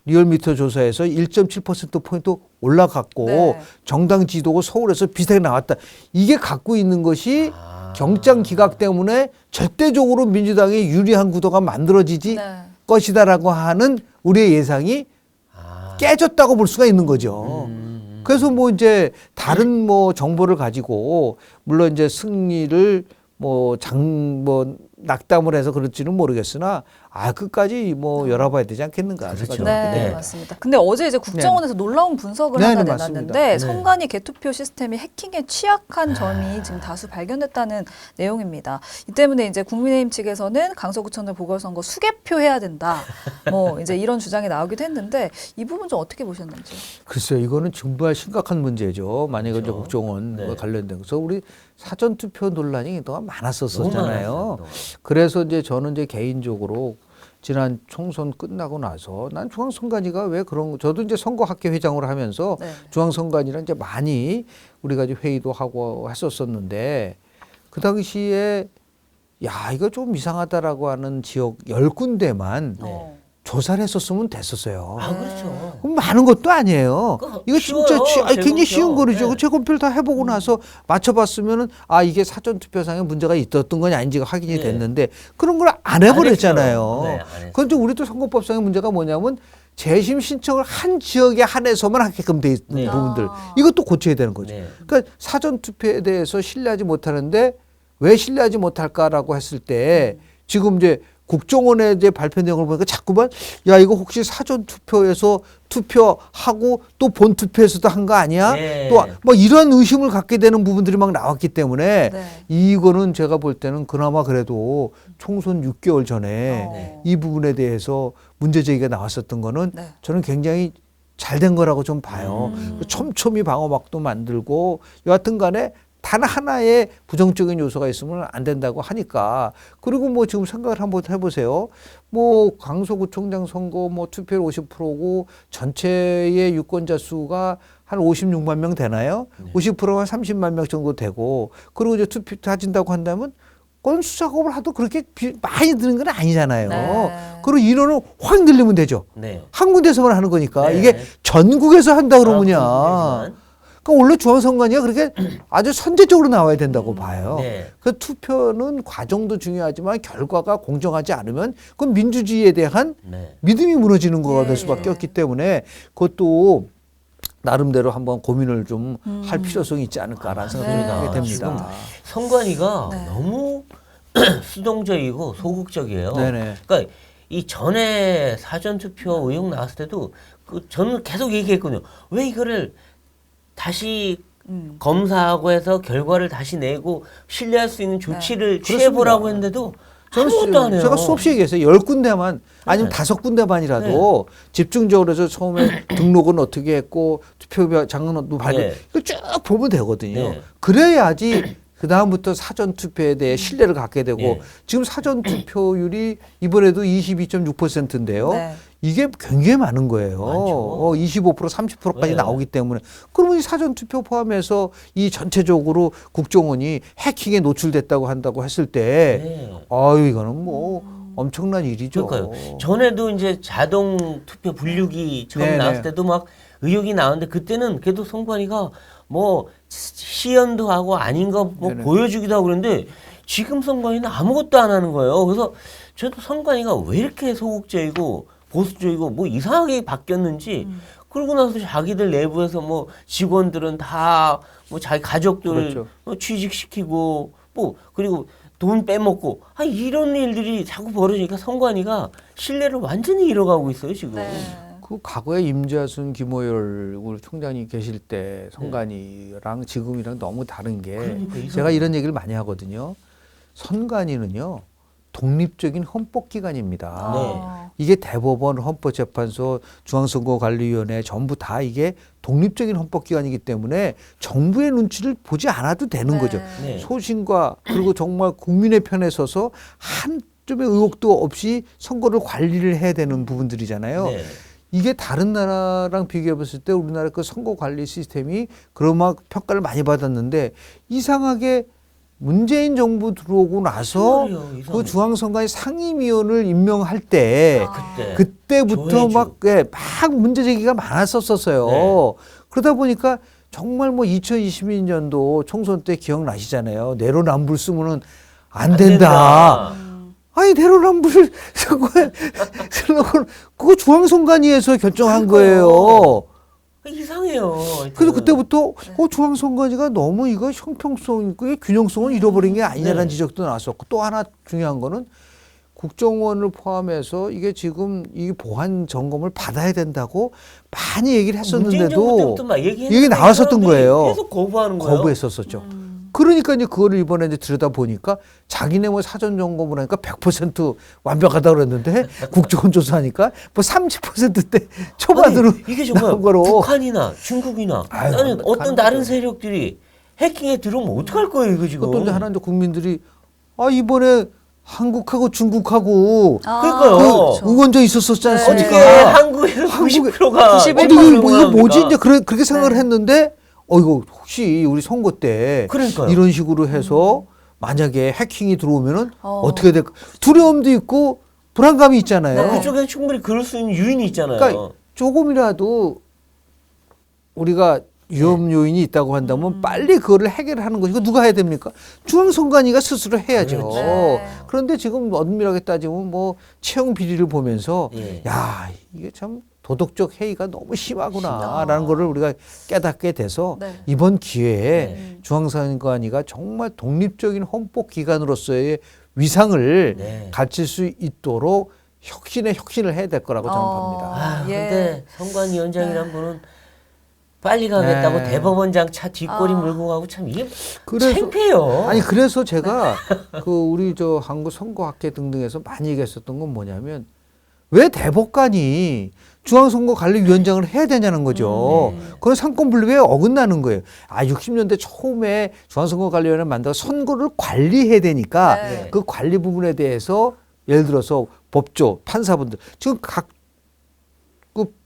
리얼미터 조사에서 1.7%포인트 올라갔고 네. 정당 지도가 서울에서 비슷하게 나왔다. 이게 갖고 있는 것이 경장 기각 때문에 절대적으로 민주당이 유리한 구도가 만들어지지 네. 것이다라고 하는 우리의 예상이 깨졌다고 볼 수가 있는 거죠. 그래서 뭐 이제 다른 뭐 정보를 가지고 물론 이제 승리를 뭐 낙담을 해서 그럴지는 모르겠으나 끝까지 뭐 열어봐야 되지 않겠는가. 그렇죠. 네, 네. 맞습니다. 근데 어제 이제 국정원에서 놀라운 분석을 하나 네, 내놨는데 맞습니다. 네. 선관위 개투표 시스템이 해킹에 취약한 점이 지금 다수 발견됐다는 내용입니다. 이 때문에 이제 국민의힘 측에서는 강서구청장 보궐선거 수개표해야 된다. 뭐 이제 이런 주장이 나오기도 했는데 이 부분 좀 어떻게 보셨는지. 글쎄요, 이거는 정말 심각한 문제죠. 만약에 이제 그렇죠. 국정원 네. 관련된 거서 우리 사전 투표 논란이 그동안 너무 많았었잖아요. 많았어요. 그래서 이제 저는 이제 개인적으로 지난 총선 끝나고 나서 난 중앙선관위가 왜 그런 저도 이제 선거학회 회장으로 하면서 네. 중앙선관위랑 이제 많이 우리가 이제 회의도 하고 했었었는데 그 당시에 야 이거 좀 이상하다라고 하는 지역 10군데만 어. 조사를 했었으면 됐었어요. 그렇죠. 그럼 많은 것도 아니에요. 그거 이거 쉬워요, 진짜 굉장히 쉬운 재검표. 거리죠. 네. 재검표를 다 해보고 나서 맞춰봤으면은 이게 사전투표상에 문제가 있었던 건지 아닌지가 확인이 네. 됐는데 그런 걸 안 해버렸잖아요. 네, 안 했어요. 그건 좀 우리 또 선거법상의 문제가 뭐냐면 재심 신청을 한 지역에 한해서만 하게끔 돼 있는 네. 부분들 이것도 고쳐야 되는 거죠. 네. 그러니까 사전투표에 대해서 신뢰하지 못하는데 왜 신뢰하지 못할까라고 했을 때 지금 이제 국정원의 이제 발표 내용을 보니까 자꾸만 야 이거 혹시 사전 투표에서 투표하고 또 본 투표에서도 한 거 아니야? 네. 또 뭐 이런 의심을 갖게 되는 부분들이 막 나왔기 때문에 네. 이거는 제가 볼 때는 그나마 그래도 총선 6개월 전에 네. 이 부분에 대해서 문제 제기가 나왔었던 거는 네. 저는 굉장히 잘 된 거라고 좀 봐요. 촘촘히 방어막도 만들고 여하튼 간에 단 하나의 부정적인 요소가 있으면 안 된다고 하니까 그리고 뭐 지금 생각을 한번 해보세요. 뭐 강서구청장 선거 뭐 투표율 50%고 전체의 유권자 수가 한 56만 명 되나요? 50%가 30만 명 정도 되고 그리고 이제 투표 따진다고 한다면 건수 작업을 하도 그렇게 많이 드는 건 아니잖아요. 네. 그리고 인원을 확 늘리면 되죠. 네. 한 군데서만 하는 거니까 네. 이게 전국에서 한다 그러면야. 그렇지만. 그러니까 원래 중앙선관위가 그렇게 아주 선제적으로 나와야 된다고 봐요. 네. 그 투표는 과정도 중요하지만 결과가 공정하지 않으면 그건 민주주의에 대한 네. 믿음이 무너지는 거가 예, 될 수밖에 예. 없기 때문에 그것도 나름대로 한번 고민을 좀 할 필요성이 있지 않을까라는 생각이 맞습니다. 됩니다. 선관위가 네. 너무 수동적이고 소극적이에요. 네네. 그러니까 이 전에 사전 투표 의혹 나왔을 때도 저는 계속 얘기했거든요. 왜 이거를 다시 검사하고 해서 결과를 다시 내고 신뢰할 수 있는 조치를 취해보라고 했는데도 아무것도 안 해요. 제가 수없이 얘기했어요. 10군데만 아니면 5군데만이라도 집중적으로 해서 처음에 등록은 어떻게 했고 투표 장은 발표 이거 쭉 보면 되거든요. 네. 그래야지 그 다음부터 사전 투표에 대해 신뢰를 갖게 되고 네. 지금 사전 투표율이 이번에도 22.6%인데요. 네. 이게 굉장히 많은 거예요. 많죠. 25% 30%까지 네. 나오기 때문에 그러면 이 사전 투표 포함해서 이 전체적으로 국정원이 해킹에 노출됐다고 한다고 했을 때 네. 아유 이거는 뭐 엄청난 일이죠. 그러니까요. 전에도 이제 자동 투표 분류기 처음 네네. 나왔을 때도 막 의혹이 나왔는데 그때는 그래도 선관위가 뭐 시연도 하고 아닌 거 뭐 네네. 보여주기도 하고 그런데 지금 선관위는 아무것도 안 하는 거예요. 그래서 저도 선관위가 왜 이렇게 소극적이고 보수적이고 뭐 이상하게 바뀌었는지 그러고 나서 자기들 내부에서 뭐 직원들은 다 뭐 자기 가족들을 그렇죠. 뭐 취직시키고 뭐 그리고 돈 빼먹고 이런 일들이 자꾸 벌어지니까 선관위가 신뢰를 완전히 잃어가고 있어요 지금. 네. 그 과거에 임자순, 김호열 우리 총장이 계실 때 선관위랑 지금이랑 너무 다른 게 그러니까 이상해요. 제가 이런 얘기를 많이 하거든요. 선관위는요 독립적인 헌법기관입니다. 어. 이게 대법원, 헌법재판소, 중앙선거관리위원회 전부 다 이게 독립적인 헌법기관이기 때문에 정부의 눈치를 보지 않아도 되는 네. 거죠. 네. 소신과 그리고 정말 국민의 편에 서서 한 점의 의혹도 없이 선거를 관리를 해야 되는 부분들이잖아요. 네. 이게 다른 나라랑 비교해 봤을 때 우리나라 그 선거 관리 시스템이 그런 평가를 많이 받았는데 이상하게 문재인 정부 들어오고 나서 이상해요, 그 중앙선관위 상임위원을 임명할 때 그때부터 조회주. 막 문제 제기가 많았었어요. 네. 그러다 보니까 정말 뭐 2022년도 총선 때 기억나시잖아요. 내로남불 쓰면은 안 된다. 아니 내로남불 쓰려고 그거 중앙선관위에서 결정한 거예요. 이상해요. 그래서 그때부터 중앙선관위가 너무 이거 형평성 있고 균형성을 잃어버린 게 아니냐라는 네. 지적도 나왔었고 또 하나 중요한 거는 국정원을 포함해서 이게 지금 이 보안 점검을 받아야 된다고 많이 얘기를 했었는데도 이게 나왔었던 거예요. 계속 거부하는 거예요. 거부했었었죠. 그러니까 이제 그거를 이번에 이제 들여다 보니까 자기네 뭐 사전 점검을 하니까 100% 완벽하다고 그랬는데 국정원 조사하니까 뭐 30%대 초반으로 이게 정말 나온 거로. 북한이나 중국이나 아유, 아니 어떤 가는 다른 거죠. 세력들이 해킹에 들어오면 어떡할 거예요 이거 지금. 또 이제 하나 이제 국민들이 이번에 한국하고 중국하고 그러니까요. 그 의원정 있었었지 않습니까? 어떻게 한국에서 90%가 이거 뭐지 이제 그렇게 생각을 했는데 이거 혹시 우리 선거 때 그러니까요. 이런 식으로 해서 만약에 해킹이 들어오면은 어떻게 될까? 두려움도 있고 불안감이 있잖아요. 그쪽에서 충분히 그럴 수 있는 유인이 있잖아요. 그러니까 조금이라도 우리가 위험 요인이 있다고 한다면 빨리 그거를 해결하는 것이고 누가 해야 됩니까? 중앙선관위가 스스로 해야죠. 그렇죠. 네. 그런데 지금 엄밀하게 따지면 뭐 채용 비리를 보면서 예. 야 이게 참 도덕적 해이가 너무 심하구나라는 거를 우리가 깨닫게 돼서 네. 이번 기회에 중앙선관위가 정말 독립적인 헌법기관으로서의 위상을 네. 갖출 수 있도록 혁신을 해야 될 거라고 저는 봅니다. 근데 선관위원장이란 분은 빨리 가겠다고 네. 대법원장 차 뒷꼬리 물고 가고 참 이게 그래서- 창피해요. 아니 그래서 제가 그 우리 저 한국 선거학회 등등에서 많이 얘기했었던 건 뭐냐면 왜 대법관이 중앙선거관리위원장을 해야 되냐는 거죠. 그건 상권분립에 어긋나는 거예요. 60년대 처음에 중앙선거관리위원회를 만들어 선거를 관리해야 되니까 네. 그 관리 부분에 대해서 예를 들어서 법조, 판사분들 지금 각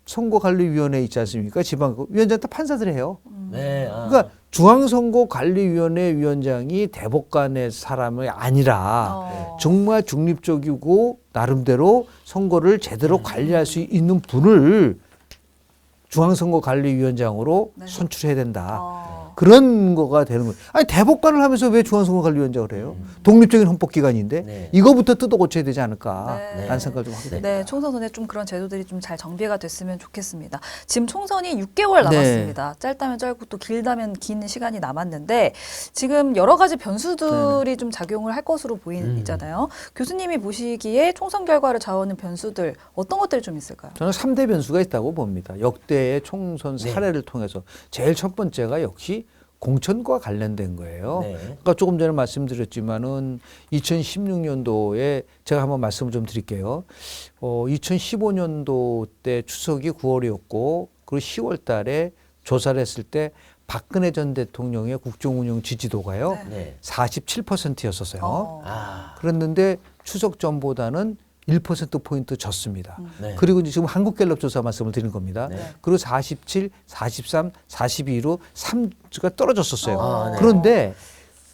선거관리위원회 있지 않습니까? 지방 위원장 다 판사들 해요. 네. 그러니까 중앙선거관리위원회 위원장이 대법관의 사람이 아니라 정말 중립적이고 나름대로 선거를 제대로 관리할 수 있는 분을 중앙선거관리위원장으로 네. 선출해야 된다. 그런 거가 되는 거예요. 아니 대법관을 하면서 왜 중앙선거관리위원장을 해요? 독립적인 헌법기관인데 네. 이거부터 뜯어 고쳐야 되지 않을까 네. 라는 생각을 좀 하게 됩니다. 네, 총선 전에 좀 그런 제도들이 좀 잘 정비가 됐으면 좋겠습니다. 지금 총선이 6개월 남았습니다. 짧다면 짧고 또 길다면 긴 시간이 남았는데 지금 여러 가지 변수들이 좀 작용을 할 것으로 보이잖아요. 교수님이 보시기에 총선 결과를 좌우하는 변수들 어떤 것들이 좀 있을까요? 저는 3대 변수가 있다고 봅니다. 역대의 총선 사례를 통해서 제일 첫 번째가 역시 공천과 관련된 거예요. 네. 그러니까 조금 전에 말씀드렸지만은 2016년도에 제가 한번 말씀을 좀 드릴게요. 2015년도 때 추석이 9월이었고 그리고 10월 달에 조사를 했을 때 박근혜 전 대통령의 국정운영 지지도가요. 네. 47%였었어요. 아. 그랬는데 추석 전보다는 1%포인트 졌습니다. 네. 그리고 이제 지금 한국갤럽 조사 말씀을 드린 겁니다. 네. 그리고 47, 43, 42로 3주가 떨어졌었어요. 아, 네. 그런데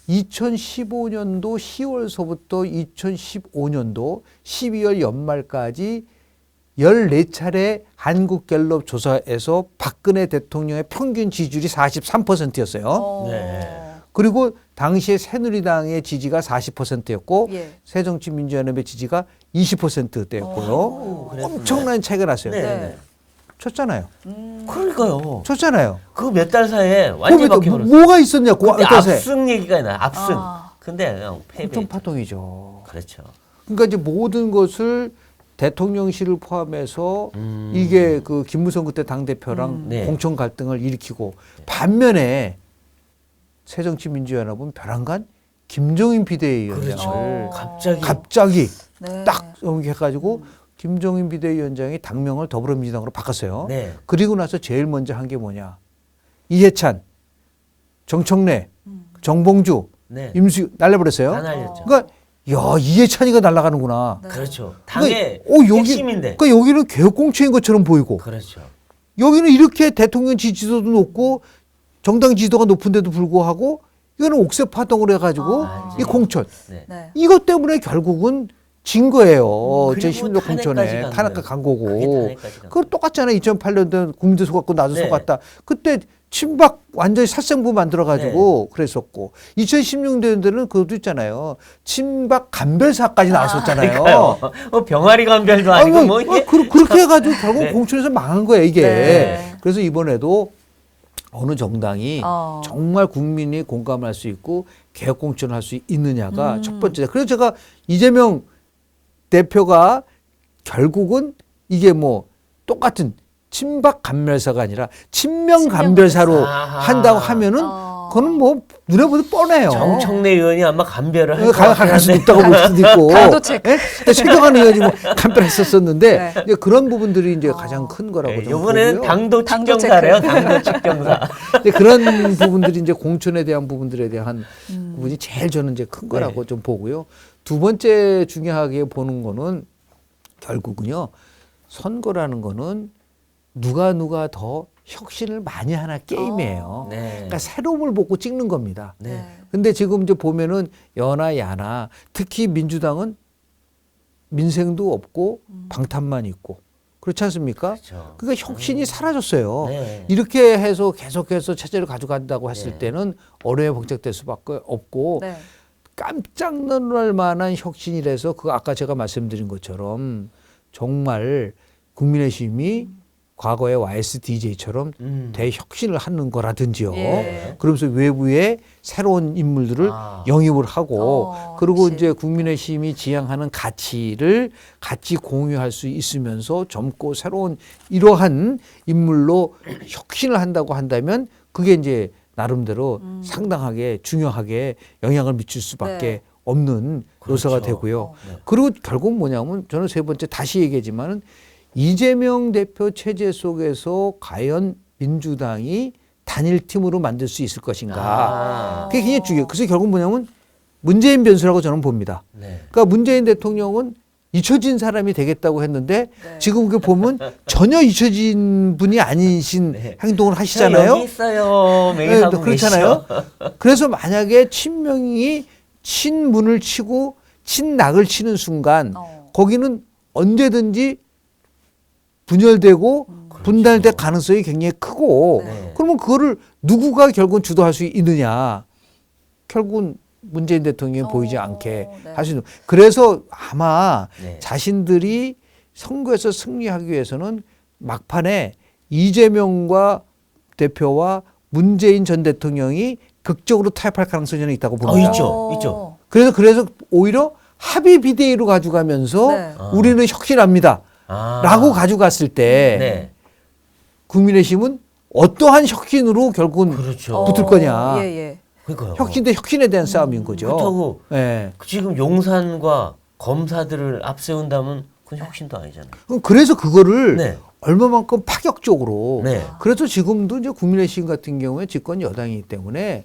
2015년도 10월서부터 2015년도 12월 연말까지 14차례 한국갤럽 조사에서 박근혜 대통령의 평균 지지율이 43%였어요. 네. 그리고 당시에 새누리당의 지지가 40%였고 예. 새정치민주연합의 지지가 20%대였고요. 그랬군요. 엄청난 차이가 났어요. 네. 네. 네. 쳤잖아요. 그러니까요. 쳤잖아요. 그 몇 달 사이에 완전히 거기다 바뀌어버렸어요. 뭐가 있었냐? 그때 그때서 압승 얘기가 나요. 압승. 아. 근데 그냥 패배. 공천파동이죠. 그렇죠. 그러니까 이제 모든 것을 대통령실을 포함해서 이게 그 김무성 그때 당대표랑 네. 공천 갈등을 일으키고 반면에 새정치민주연합은 벼랑간 김종인 비대위원장을 그렇죠. 갑자기 네. 딱 해가지고 김종인 비대위원장이 당명을 더불어민주당으로 바꿨어요. 네. 그리고 나서 제일 먼저 한 게 뭐냐. 이해찬, 정청래, 정봉주, 네. 임수희 날려버렸어요. 다 날렸죠. 그러니까 야 이해찬이가 날아가는구나. 네. 그렇죠. 당의 그러니까, 핵심인데. 그러니까 여기는 개혁공천인 것처럼 보이고 그렇죠. 여기는 이렇게 대통령 지지도도 높고 정당 지지도가 높은데도 불구하고 이거는 옥새 파동을 해가지고 아, 이 공천 네. 네. 이것 때문에 결국은 진 거예요. 그리고 제16 공천에 탄핵까지 탄핵까지 간 거고. 그게 탄핵까지 간 그거 똑같잖아요. 2008년도 국민도 속았고 나도 네. 속았다. 그때 친박 완전히 살생부 만들어가지고 네. 그랬었고 2016년도에는 그것도 있잖아요. 친박 간별사까지 나왔었잖아요. 그러니까요. 병아리 감별도 아니고 뭐 이게 그렇게 해가지고 결국 네. 공천에서 망한 거예요 이게. 네. 그래서 이번에도 어느 정당이 어. 정말 국민이 공감할 수 있고 개혁 공천을 할 수 있느냐가 첫 번째. 그래서 제가 이재명 대표가 결국은 이게 뭐 똑같은 친박 간별사가 아니라 친명 간별사로 아하. 한다고 하면은 그거는 뭐 눈에 보도 뻔해요. 정청래 의원이 아마 감별을 할 것 갈 수도 같은데. 있다고 볼 수도 있고. 강도 체크. 예? 최경환 의원이 뭐 간별했었었는데 네. 이제 그런 부분들이 이제 가장 큰 거라고 네, 좀 이번에는 보고요. 당도 당도 측정사래요. 체크. 당도 측정사. 근데 그런 부분들이 이제 공천에 대한 부분들에 대한 부분이 제일 저는 이제 큰 거라고 네. 좀 보고요. 두 번째 중요하게 보는 거는 결국은요. 선거라는 거는 누가 더 혁신을 많이 하나 게임이에요. 네. 그러니까 새로움을 보고 찍는 겁니다. 네. 근데 지금 이제 보면은 여나 야나 특히 민주당은 민생도 없고 방탄만 있고 그렇지 않습니까? 그렇죠. 그러니까 혁신이 사라졌어요. 네. 이렇게 해서 계속해서 체제를 가져간다고 했을 네. 때는 어려움에 봉착될 수밖에 없고 네. 깜짝 놀랄 만한 혁신이라서 그 아까 제가 말씀드린 것처럼 정말 국민의힘이 과거의 YSDJ처럼 대혁신을 하는 거라든지요. 예. 그러면서 외부에 새로운 인물들을 아. 영입을 하고 그리고 역시. 이제 국민의힘이 지향하는 가치를 같이 공유할 수 있으면서 젊고 새로운 이러한 인물로 혁신을 한다고 한다면 그게 이제 나름대로 상당하게 중요하게 영향을 미칠 수밖에 네. 없는 요소가 그렇죠. 되고요. 네. 그리고 결국 뭐냐면 저는 세 번째 다시 얘기하지만은 이재명 대표 체제 속에서 민주당이 단일팀으로 만들 수 있을 것인가. 아. 그게 굉장히 중요해요. 그래서 결국 뭐냐면 문재인 변수라고 저는 봅니다. 네. 그러니까 문재인 대통령은 잊혀진 사람이 되겠다고 했는데 네. 지금 그게 보면 전혀 잊혀진 분이 아니신 네. 행동을 저 하시잖아요. 여기 있어요. 매일 네, 하고 그렇잖아요. 계시죠. 그래서 만약에 친명이 친문을 치고 친낙을 치는 순간 거기는 언제든지 분열되고 분단될 가능성이 굉장히 크고 네. 그러면 그거를 누구가 결국은 주도할 수 있느냐. 결국은 문재인 대통령이 보이지 않게 네. 할 수 있는. 그래서 아마 네. 자신들이 선거에서 승리하기 위해서는 막판에 이재명과 대표와 문재인 전 대통령이 극적으로 타협할 가능성이 저는 있다고 봅니다. 있죠. 그래서 오히려 합의 비대위로 가져가면서 네. 우리는 혁신합니다. 아. 라고 가져갔을 때 네. 국민의힘은 어떠한 혁신으로 결국은 그렇죠. 붙을 거냐. 예, 예. 그러니까요. 혁신 대 혁신에 대한 싸움인 거죠. 그렇다고 예. 지금 용산과 검사들을 앞세운다면 그건 혁신도 아니잖아요. 그래서 그거를 네. 얼마만큼 파격적으로 네. 그래서 지금도 이제 국민의힘 같은 경우에 집권 여당이기 때문에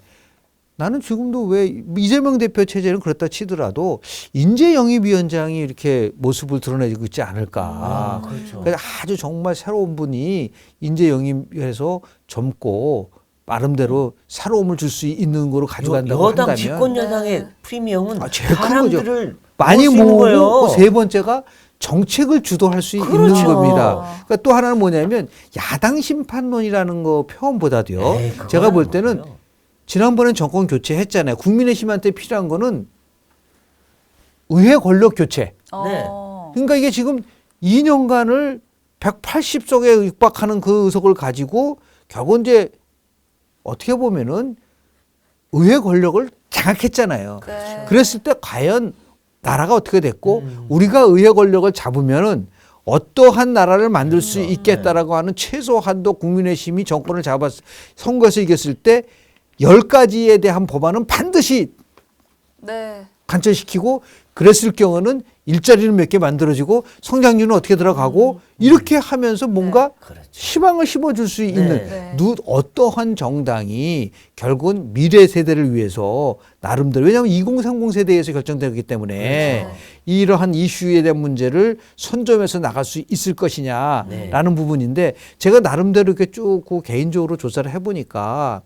나는 지금도 왜 이재명 대표 체제는 그렇다 치더라도 인재영입위원장이 이렇게 모습을 드러내고 있지 않을까. 그렇죠. 그래서 아주 정말 새로운 분이 인재영입해서 젊고 나름대로 새로움을 줄 수 있는 거로 가져간다고 여당 한다면 집권 여당의 프리미엄은 제일 큰 거죠. 사람들을 많이 모을 수 있는 거예요. 모으고 세 번째가 정책을 주도할 수 있는 그렇죠. 겁니다. 그러니까 또 하나는 뭐냐면 야당 심판론이라는 거 표현보다도요. 에이, 그거는 제가 볼 때는 뭐예요? 지난번에 정권 교체했잖아요. 국민의힘한테 필요한 거는 의회 권력 교체. 그러니까 이게 지금 2년간을 180석에 육박하는 그 의석을 가지고 결국 이제 어떻게 보면은 의회 권력을 장악했잖아요. 네. 그랬을 때 과연 나라가 어떻게 됐고 우리가 의회 권력을 잡으면은 어떠한 나라를 만들 수 있겠다라고 하는 최소한도 국민의힘이 정권을 잡았 선거에서 이겼을 때 10가지에 대한 법안은 반드시 네. 관철시키고 그랬을 경우는 일자리는 몇 개 만들어지고 성장률은 어떻게 들어가고 이렇게 하면서 뭔가 그렇죠. 희망을 심어줄 수 있는 네. 어떠한 정당이 결국은 미래 세대를 위해서 나름대로 왜냐하면 2030 세대에서 결정되기 때문에 그렇죠. 이러한 이슈에 대한 문제를 선점해서 나갈 수 있을 것이냐라는 네. 부분인데 제가 나름대로 이렇게 쭉 개인적으로 조사를 해보니까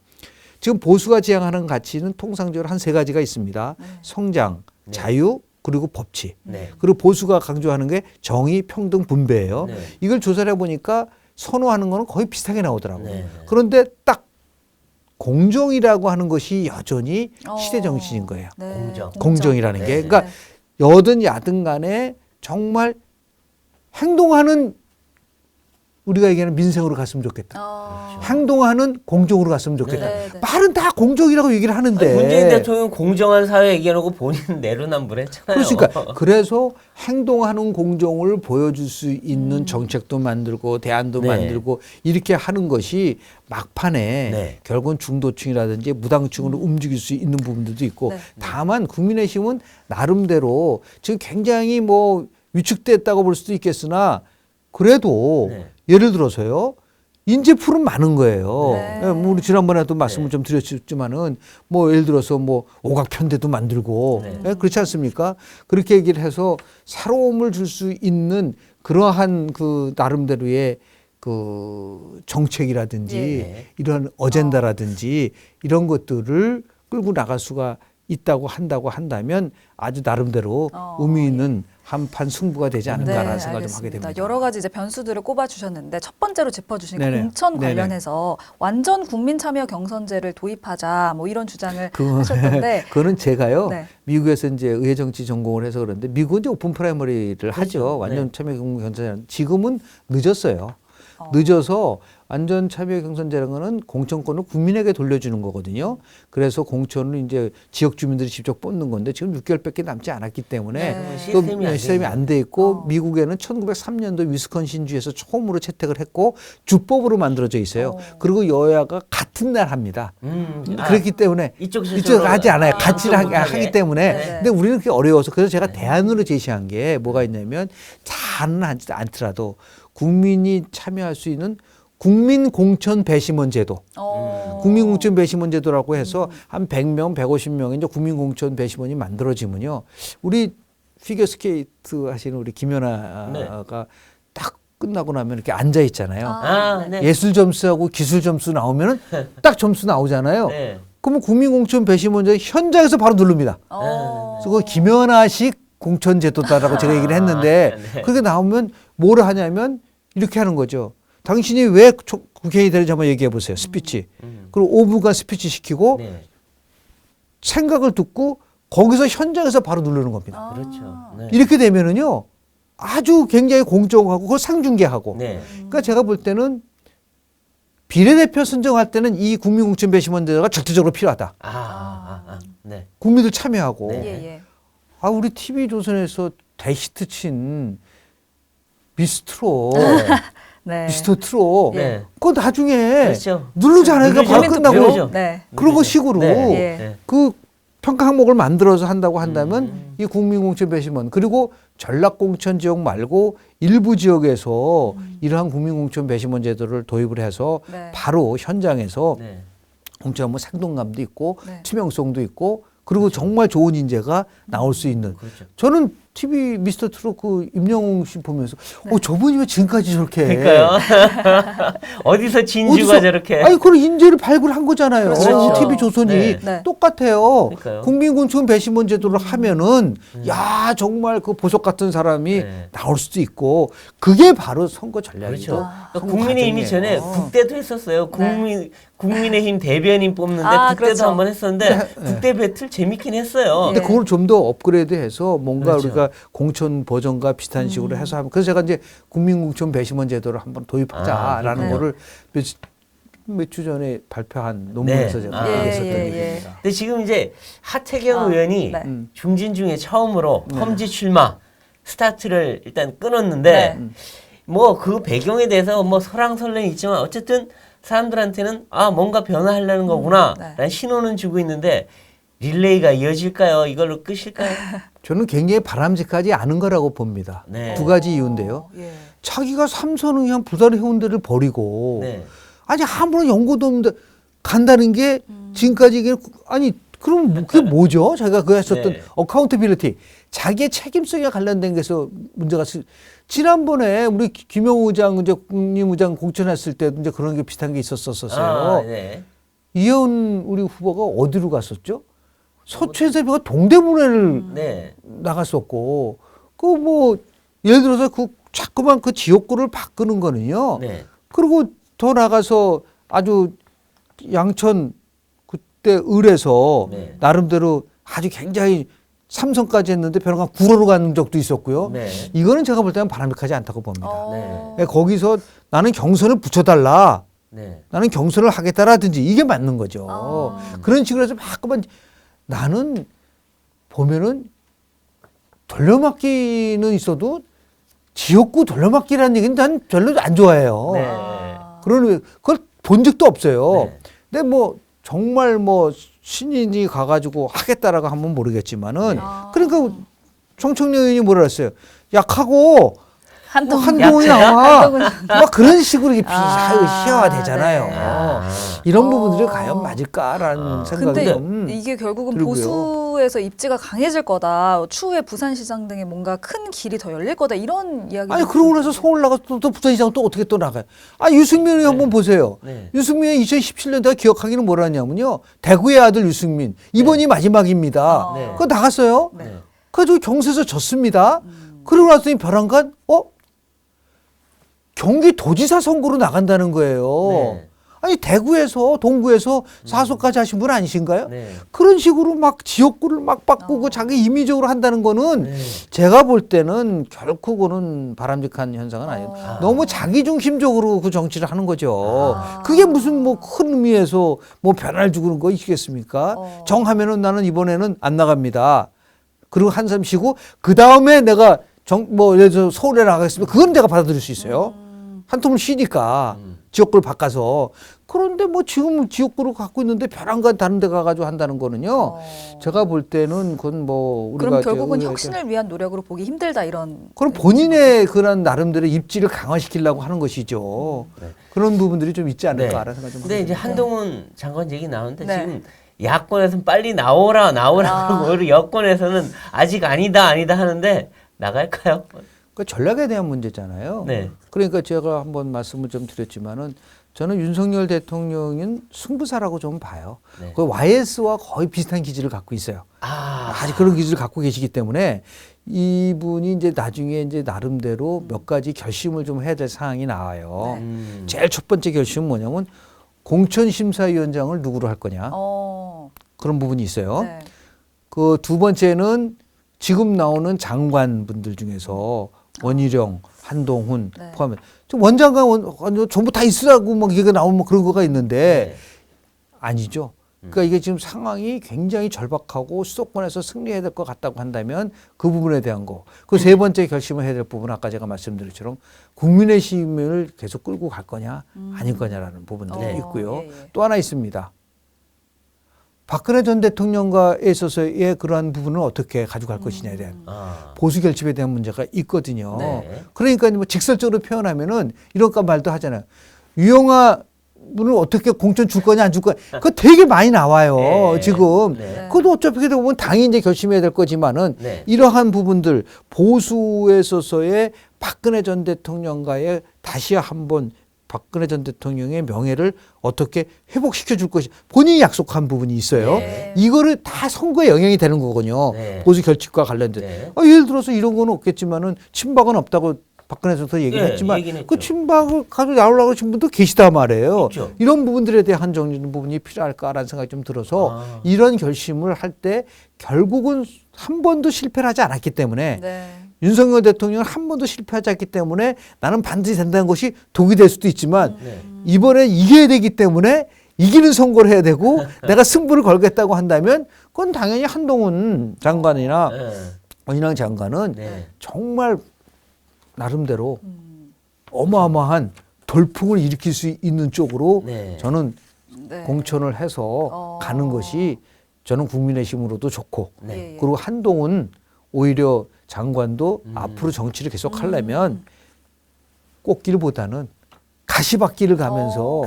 지금 보수가 지향하는 가치는 통상적으로 한 세 가지가 있습니다. 성장, 네. 자유, 그리고 법치. 네. 그리고 보수가 강조하는 게 정의, 평등, 분배예요. 네. 이걸 조사를 해보니까 선호하는 거는 거의 비슷하게 나오더라고요. 네. 그런데 딱 공정이라고 하는 것이 여전히 시대 정신인 거예요. 네. 공정이라는 게. 네. 그러니까 여든 야든 간에 정말 행동하는 우리가 얘기하는 민생으로 갔으면 좋겠다. 행동하는 공정으로 갔으면 좋겠다. 네, 네. 말은 다 공정이라고 얘기를 하는데. 아니, 문재인 대통령 공정한 사회 얘기해놓고 본인은 내로남불했잖아요. 그러니까 그래서 행동하는 공정을 보여줄 수 있는 정책도 만들고 대안도 네. 만들고 이렇게 하는 것이 막판에 네. 결국은 중도층이라든지 무당층으로 움직일 수 있는 부분들도 있고 네. 다만 국민의힘은 나름대로 지금 굉장히 뭐 위축됐다고 볼 수도 있겠으나 그래도 네. 예를 들어서요. 인재풀은 많은 거예요. 네. 예, 뭐 우리 지난번에도 말씀을 네. 좀 드렸지만은 뭐 예를 들어서 뭐 오각편대도 만들고 네. 예, 그렇지 않습니까? 그렇게 얘기를 해서 새로움을 줄 수 있는 그러한 그 나름대로의 그 정책이라든지 네. 이런 어젠다라든지 이런 것들을 끌고 나갈 수가 있다고 한다면 아주 나름대로 의미 있는 한판 승부가 되지 않을까라는 생각을 좀 하게 알겠습니다. 됩니다. 여러 가지 이제 변수들을 꼽아주셨는데 첫 번째로 짚어주신 게 네네. 공천 네네. 관련해서 완전 국민 참여 경선제를 도입하자 뭐 이런 주장을 그거- 하셨던데 그거는 제가요. 네. 미국에서 이제 의회 정치 전공을 해서 그런데 미국은 이제 오픈 프라이머리를 하죠. 완전 네. 참여 경선제. 지금은 늦었어요. 늦어서 완전 참여 경선제라는 거는 공천권을 국민에게 돌려주는 거거든요. 그래서 공천을 이제 지역 주민들이 직접 뽑는 건데 지금 6개월밖에 남지 않았기 때문에 네. 그 시스템이 안 시스템이 안 돼 있고 어. 미국에는 1903년도 위스콘신주에서 처음으로 채택을 했고 주법으로 만들어져 있어요. 그리고 여야가 같은 날 합니다. 그렇기 때문에 이쪽 이쪽 하지 않아요. 아, 같이 이쪽 하기 못하게. 때문에. 네. 근데 우리는 그게 어려워서 그래서 제가 대안으로 제시한 게 뭐가 있냐면 잘은 하지 않더라도 국민이 참여할 수 있는 국민 공천 배심원 제도. 국민 공천 배심원 제도라고 해서 한 100명, 150명의 이제 국민 공천 배심원이 만들어지면요. 우리 피겨 스케이트 하시는 우리 김연아가 딱 끝나고 나면 이렇게 앉아 있잖아요. 아, 네. 예술 점수하고 기술 점수 나오면은 딱 점수 나오잖아요. 네. 그러면 국민공천 배심원제 현장에서 바로 누릅니다. 그래서 그 김연아식 공천제도다라고 제가 얘기를 했는데 네. 그렇게 나오면 뭐를 하냐면 이렇게 하는 거죠. 당신이 왜 국회의원이 되는지 한번 얘기해 보세요. 스피치. 그리고 5분간 스피치 시키고 네. 생각을 듣고 거기서 현장에서 바로 누르는 겁니다. 그렇죠. 네. 이렇게 되면은요 아주 굉장히 공정하고 그걸 상중계하고. 네. 그러니까 제가 볼 때는 비례대표 선정할 때는 이 국민공천 배심원제도가 절대적으로 필요하다. 네. 국민들 참여하고. 네. 예, 예. 아 우리 TV조선에서 대히트 친 미스트로 네. 미스터 트롯 네. 그거 나중에 그렇죠. 누르잖아요. 그러니까 바로 누르죠. 끝나고 누르죠. 네. 그런 거 식으로 네. 예. 네. 그 평가 항목을 만들어서 한다고 한다면 이 국민공천 배심원 그리고 전략공천 지역 말고 일부 지역에서 이러한 국민공천 배심원 제도를 도입을 해서 네. 바로 현장에서 네. 공천하면 생동감도 있고 네. 투명성도 있고 그리고 정말 좋은 인재가 나올 수 있는 그렇죠. 저는 TV 미스터 트롯 그 임영웅 씨 보면서 저분이 왜 지금까지 저렇게 해? 그러니까요. 어디서 진주가 어디서- 저렇게. 아니 그런 인재를 발굴한 거잖아요. 그렇죠. TV 조선이 네. 네. 똑같아요. 그러니까요. 국민공천 배심원 제도를 하면은 야 정말 그 보석 같은 사람이 네. 나올 수도 있고 그게 바로 선거 전략이죠. 그렇죠. 선거 국민의힘이 전에 과정이에요. 국대도 했었어요. 국민의힘 대변인 뽑는데 아, 국대도 그렇죠. 한번 했었는데 국대 배틀 재밌긴 했어요. 근데 예. 그걸 좀 더 업그레이드해서 뭔가 그렇죠. 우리가 공천 버전과 비슷한 식으로 해서 하면 그래서 제가 이제 국민공천 배심원 제도를 한번 도입하자라는 그렇군요. 거를 몇 주 전에 발표한 논문에서 네. 제가 예, 얘기했었던 예, 예. 얘기입니다. 근데 지금 이제 하태경 의원이 네. 중진 중에 처음으로 험지 출마 스타트를 일단 끊었는데 네. 뭐 그 배경에 대해서 뭐 설왕설래는 있지만 어쨌든 사람들한테는 뭔가 변화하려는 거구나 네. 라는 신호는 주고 있는데 릴레이가 이어질까요? 이걸로 끝일까요? 저는 굉장히 바람직하지 않은 거라고 봅니다. 네. 두 가지 이유인데요. 예. 자기가 삼선 의원 부산 회원들을 버리고 네. 아니 아무런 연고도 없는데 간다는 게 지금까지 이게 아니 그럼 그게 뭐죠? 자기가 그 했었던 네. 어카운터빌리티 자기의 책임성에 관련된 게서 문제가 지난번에 우리 김영우 의장 이제 국립의장 공천했을 때도 이제 그런 게 비슷한 게 있었었어요. 네. 이현 우리 후보가 어디로 갔었죠? 서초에서 동대문회를 네. 나갔었고 그 뭐 예를 들어서 그 자꾸만 그 지역구를 바꾸는 거는요. 네. 그리고 더 나가서 아주 양천 그때 을에서 네. 나름대로 아주 굉장히 삼성까지 했는데 변호가 구로로 가는 적도 있었고요. 네. 이거는 제가 볼 때는 바람직하지 않다고 봅니다. 네. 거기서 나는 경선을 붙여달라. 네. 나는 경선을 하겠다라든지 이게 맞는 거죠. 아. 그런 식으로 해서 자꾸만 나는 보면은 돌려막기는 있어도 지역구 돌려막기라는 얘기는 난 별로 안 좋아해요. 네. 그걸 본 적도 없어요. 네. 근데 뭐 정말 뭐 신인이 가가지고 하겠다라고 하면 모르겠지만은 그러니까 정청래 의원이 뭐라 했어요. 약하고 한동훈이 나와. 막 그런 식으로 이게 희화되잖아요. 네. 이런 부분들이 과연 맞을까라는 생각이 근데 좀 이게 결국은 들고요. 보수에서 입지가 강해질 거다. 추후에 부산시장 등에 뭔가 큰 길이 더 열릴 거다. 이런 이야기. 아니 그러고 나서 서울 나가 또 부산시장 또 어떻게 또 나가요? 유승민 의원 한번 보세요. 네. 유승민의 2017년 내가 기억하기는 뭐라냐면요. 대구의 아들 유승민 이번이 마지막입니다. 네. 그거 나갔어요. 네. 그래가지고 경선에서 졌습니다. 그러고 나서니 벼랑간 경기도지사 선거로 나간다는 거예요. 네. 아니 대구에서 동구에서 사소까지 하신 분 아니신가요? 네. 그런 식으로 막 지역구를 막 바꾸고 자기 임의적으로 한다는 거는 네. 제가 볼 때는 결코 그는 바람직한 현상은 아니에요. 너무 자기중심적으로 그 정치를 하는 거죠. 그게 무슨 뭐 큰 의미에서 뭐 변화를 주는 거 있겠습니까? 정하면은 나는 이번에는 안 나갑니다. 그리고 한숨 쉬고 그 다음에 내가 예를 들어서 서울에 나가겠습니다. 그건 내가 받아들일 수 있어요. 한통을 쉬니까 지역구를 바꿔서. 그런데 뭐 지금 지역구를 갖고 있는데 벼랑간 다른 데 가가지고 한다는 거는요. 제가 볼 때는 그건 뭐 우리가 그럼 결국은 혁신을 위한 노력으로 보기 힘들다 이런. 그럼 본인의 그런 나름대로 입지를 강화시키려고 하는 것이죠. 그런 부분들이 좀 있지 않을까라는 생각이 좀 근데 이제 듭니다. 한동훈 장관 얘기 나오는데 네. 지금 야권에서는 빨리 나오라 그러고 여권에서는 아직 아니다 하는데 나갈까요? 그 전략에 대한 문제잖아요. 네. 그러니까 제가 한번 말씀을 좀 드렸지만은 저는 윤석열 대통령은 승부사라고 좀 봐요. 네. 그 YS와 거의 비슷한 기질을 갖고 있어요. 아직 그런 기질을 갖고 계시기 때문에 이분이 이제 나중에 이제 나름대로 몇 가지 결심을 좀 해야 될 상황이 나와요. 제일 첫 번째 결심은 뭐냐면 공천심사위원장을 누구로 할 거냐. 그런 부분이 있어요. 네. 그 두 번째는 지금 나오는 장관분들 중에서 원희룡, 한동훈 네. 포함해 원장관 전부 다 있으라고 막 얘기가 나오면 뭐 그런 거가 있는데 네. 아니죠. 그러니까 이게 지금 상황이 굉장히 절박하고 수도권에서 승리해야 될 것 같다고 한다면 그 부분에 대한 거. 그 세 번째 결심을 해야 될 부분은 아까 제가 말씀드린 것처럼 국민의힘을 계속 끌고 갈 거냐 아닐 거냐라는 부분들이 네. 있고요. 예, 예. 또 하나 있습니다. 박근혜 전 대통령과에 있어서의 그러한 부분을 어떻게 가져갈 것이냐에 대한 보수 결집에 대한 문제가 있거든요. 네. 그러니까 뭐 직설적으로 표현하면은 이런 말도 하잖아요. 유영아 분을 어떻게 공천 줄 거냐 안 줄 거냐. 그거 되게 많이 나와요. 네. 지금. 네. 그것도 어차피 보면 당이 이제 결심해야 될 거지만은 네. 이러한 부분들 보수에 있어서의 박근혜 전 대통령과의 다시 한번 박근혜 전 대통령의 명예를 어떻게 회복시켜 줄 것이 본인이 약속한 부분이 있어요. 네. 이거를 다 선거에 영향이 되는 거거든요. 네. 보수 결집과 관련된. 네. 예를 들어서 이런 거는 없겠지만은 친박은 없다고 박근혜 대통령 얘기를 예, 했지만 얘기는 그 했죠. 친박을 가지고 나오려고 하신 분도 계시단 말이에요. 있죠. 이런 부분들에 대한 정리는 부분이 필요할까라는 생각이 좀 들어서 이런 결심을 할 때 결국은 한 번도 실패를 하지 않았기 때문에 네. 윤석열 대통령은 한 번도 실패하지 않기 때문에 나는 반드시 된다는 것이 독이 될 수도 있지만 네. 이번에 이겨야 되기 때문에 이기는 선거를 해야 되고 내가 승부를 걸겠다고 한다면 그건 당연히 한동훈 장관이나 네. 원희룡 장관은 네. 정말 나름대로 어마어마한 돌풍을 일으킬 수 있는 쪽으로 네. 저는 네. 공천을 해서 가는 것이 저는 국민의힘으로도 좋고 네. 예, 예. 그리고 한동훈 오히려 장관도 앞으로 정치를 계속 하려면 꽃길보다는 가시밭길을 가면서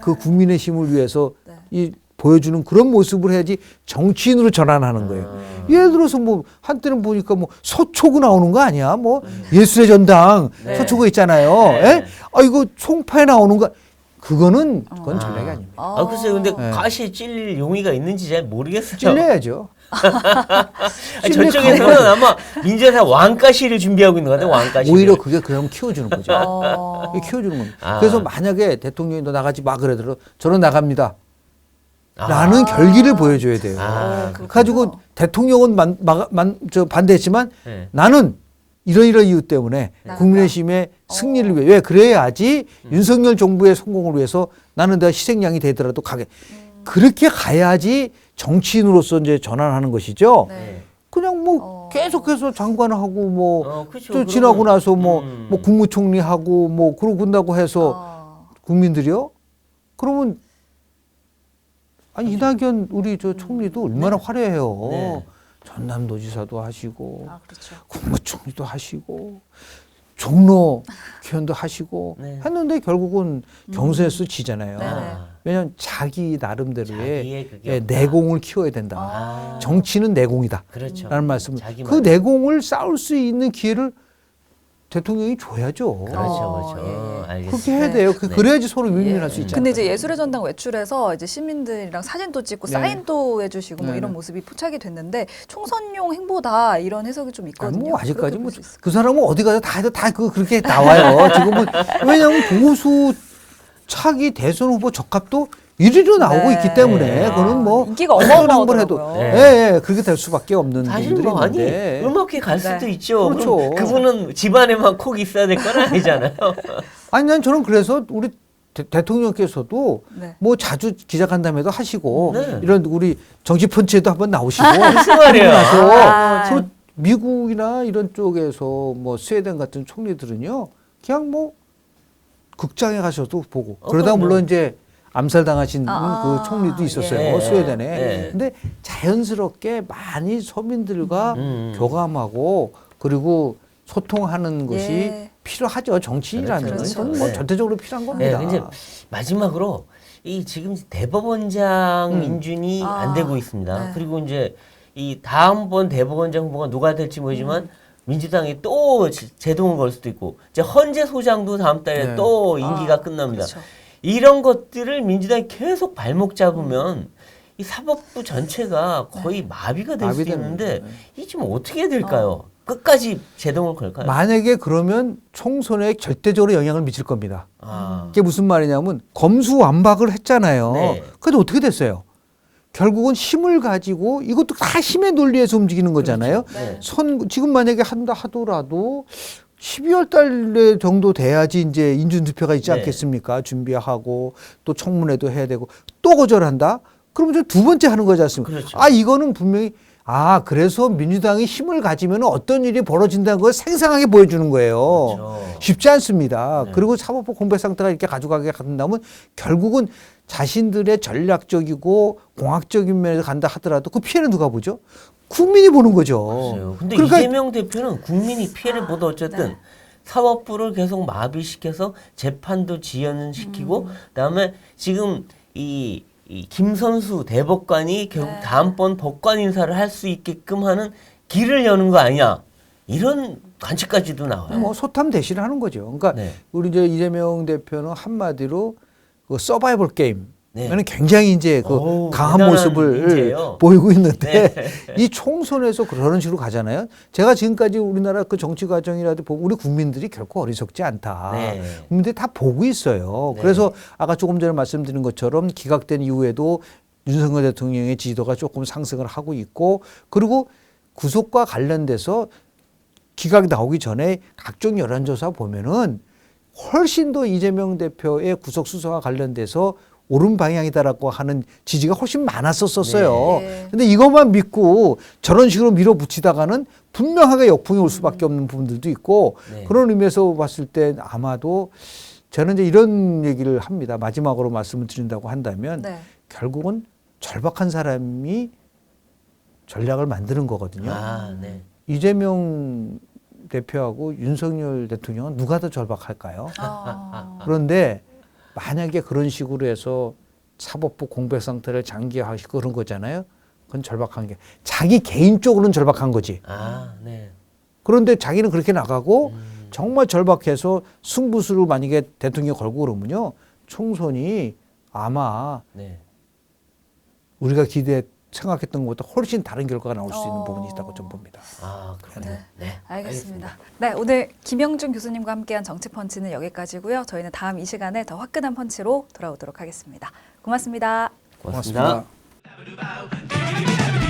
그 국민의힘을 위해서 네. 이 보여주는 그런 모습을 해야지 정치인으로 전환하는 거예요. 예를 들어서 뭐 한때는 보니까 뭐 서초구 나오는 거 아니야? 뭐 예술의 전당 네. 서초구 있잖아요. 네. 예? 아 이거 총파에 나오는 거 그거는 그건 전략이 아닙니다. 아, 글쎄요. 근데 네. 가시에 찔릴 용의가 있는지 잘 모르겠어요. 찔려야죠. 아니, 저쪽에서는 아마 민주당 왕가시를 준비하고 있는 것 같아요. 왕가시. 오히려 그게 그럼 키워주는 거죠. 어. 이게 키워주는 겁니다. 아. 그래서 만약에 대통령이 너 나가지 마 그러더라도 저는 나갑니다. 아. 라는 결기를 보여줘야 돼요. 아, 가지고 대통령은 반대했지만 네. 나는 이런 이유 때문에 국민의힘의 승리를 위해 왜 그래야지 윤석열 정부의 성공을 위해서 나는 내가 희생양이 되더라도 가게 그렇게 가야지 정치인으로서 이제 전환하는 것이죠. 네. 그냥 뭐 계속해서 장관하고 뭐 그렇죠. 또 지나고 그러면, 나서 뭐 국무총리하고 뭐 그러고 군다고 해서 국민들이요? 그러면 아니 이낙연 우리 저 총리도 얼마나 화려해요. 네. 전남도지사도 하시고 아, 그렇죠. 국무총리도 하시고 종로 의원도 하시고 네. 했는데 결국은 경선에서 지잖아요. 네네. 왜냐하면 자기 나름대로의 자기의 그게 예, 없다. 내공을 키워야 된다. 아. 정치는 내공이다. 그렇죠. 라는 말씀을 자기만. 그 내공을 쌓을 수 있는 기회를 대통령이 줘야죠. 그렇죠, 그렇죠. 예, 예. 알겠습니다. 그렇게 해야 돼요. 네. 그래야지 서로 윈윈할 수 있잖아요. 근데 이제 예술의 전당 외출해서 이제 시민들이랑 사진도 찍고 네. 사인도 해주시고 뭐 네. 이런 모습이 포착이 됐는데 총선용 행보다 이런 해석이 좀 있거든요. 뭐 아직까지 그렇게 뭐 볼수 있을까요? 그 사람은 어디 가서 다 그렇게 나와요. 지금은 왜냐하면 보수 차기 대선 후보 적합도 1위로 나오고 네. 있기 때문에 그거는 뭐 인기가 어떤 걸 어마어마하더라고요. 해도 네. 예, 그렇게 될 수밖에 없는 사실 분들이 뭐 아니 있는데 음악회 갈 수도 네. 있죠. 그렇죠. 그럼 그분은 집안에만 콕 있어야 될 건 아니잖아요. 아니 난 저는 그래서 우리 대통령께서도 네. 뭐 자주 기자간담회도 하시고 네. 이런 우리 정치 펀치에도 한번 나오시고 무슨 말이에요? 나서 아. 서로 미국이나 이런 쪽에서 뭐 스웨덴 같은 총리들은요 그냥 뭐 극장에 가셔도 보고 그러다 그럼요. 물론 이제 암살당하신 아. 그 총리도 있었어요 예. 스웨덴에. 예. 근데 자연스럽게 많이 서민들과 교감하고 그리고 소통하는 것이 예. 필요하죠. 정치인이라는 그렇죠. 건 뭐 네. 전체적으로 필요한 네, 겁니다. 이제 마지막으로 이 지금 대법원장 인준이 안 되고 있습니다. 네. 그리고 이제 이 다음번 대법원장 후보가 누가 될지 모르지만 민주당이 또 제동을 걸 수도 있고 이제 헌재 소장도 다음 달에 네. 또 임기가 끝납니다. 그렇죠. 이런 것들을 민주당이 계속 발목 잡으면 이 사법부 전체가 거의 마비가 될 수 마비되는 있는데 거죠. 이 지금 어떻게 해야 될까요? 끝까지 제동을 걸까요? 만약에 그러면 총선에 절대적으로 영향을 미칠 겁니다. 아, 이게 무슨 말이냐면 검수완박을 했잖아요. 네. 그래도 어떻게 됐어요? 결국은 힘을 가지고 이것도 다 힘의 논리에서 움직이는 거잖아요. 네. 지금 만약에 한다 하더라도 12월 달에 정도 돼야지 이제 인준투표가 있지 네. 않겠습니까? 준비하고 또 청문회도 해야 되고 또 거절한다? 그러면 저 두 번째 하는 거지 않습니까? 그렇죠. 아, 이거는 분명히 그래서 민주당이 힘을 가지면 어떤 일이 벌어진다는 걸 생생하게 보여주는 거예요. 그렇죠. 쉽지 않습니다. 네. 그리고 사법부 공백 상태가 이렇게 가져가게 간다면 결국은 자신들의 전략적이고 공학적인 면에서 간다 하더라도 그 피해는 누가 보죠? 국민이 보는 거죠. 맞아요. 근데 그러니까 이재명 대표는 국민이 피해를 보도 어쨌든 네. 사법부를 계속 마비시켜서 재판도 지연시키고 그다음에 지금 이 김선수 대법관이 결국 네. 다음번 법관 인사를 할 수 있게끔 하는 길을 여는 거 아니냐 이런 관측까지도 나와요. 뭐 소탐 대신을 하는 거죠. 그러니까 네. 우리 이제 이재명 대표는 한마디로 그 서바이벌 게임. 네. 는 굉장히 이제 그 오, 강한 대단한 모습을 인재예요. 보이고 있는데 네. 이 총선에서 그런 식으로 가잖아요. 제가 지금까지 우리나라 그 정치 과정이라도 보고 우리 국민들이 결코 어리석지 않다. 네. 국민들이 다 보고 있어요. 네. 그래서 아까 조금 전에 말씀드린 것처럼 기각된 이후에도 윤석열 대통령의 지지도가 조금 상승을 하고 있고 그리고 구속과 관련돼서 기각이 나오기 전에 각종 여론조사 보면은 훨씬 더 이재명 대표의 구속 수사와 관련돼서 옳은 방향이다라고 하는 지지가 훨씬 많았었어요. 네. 근데 이것만 믿고 저런 식으로 밀어붙이다가는 분명하게 역풍이 올 수밖에 없는 부분들도 있고 네. 그런 의미에서 봤을 때 아마도 저는 이제 이런 얘기를 합니다. 마지막으로 말씀을 드린다고 한다면 네. 결국은 절박한 사람이 전략을 만드는 거거든요. 아, 네. 이재명 대표하고 윤석열 대통령은 누가 더 절박할까요? 아. 그런데 만약에 그런 식으로 해서 사법부 공백 상태를 장기화시키고 그런 거잖아요. 그건 절박한 게 자기 개인적으로는 절박한 거지. 아, 네. 그런데 자기는 그렇게 나가고 정말 절박해서 승부수를 만약에 대통령이 걸고 그러면요. 총선이 아마 네. 우리가 생각했던 것보다 훨씬 다른 결과가 나올 수 있는 부분이 있다고 좀 봅니다. 아, 그렇군요. 네. 네. 알겠습니다. 네, 오늘 김영준 교수님과 함께한 정치펀치는 여기까지고요. 저희는 다음 이 시간에 더 화끈한 펀치로 돌아오도록 하겠습니다. 고맙습니다. 고맙습니다. 고맙습니다.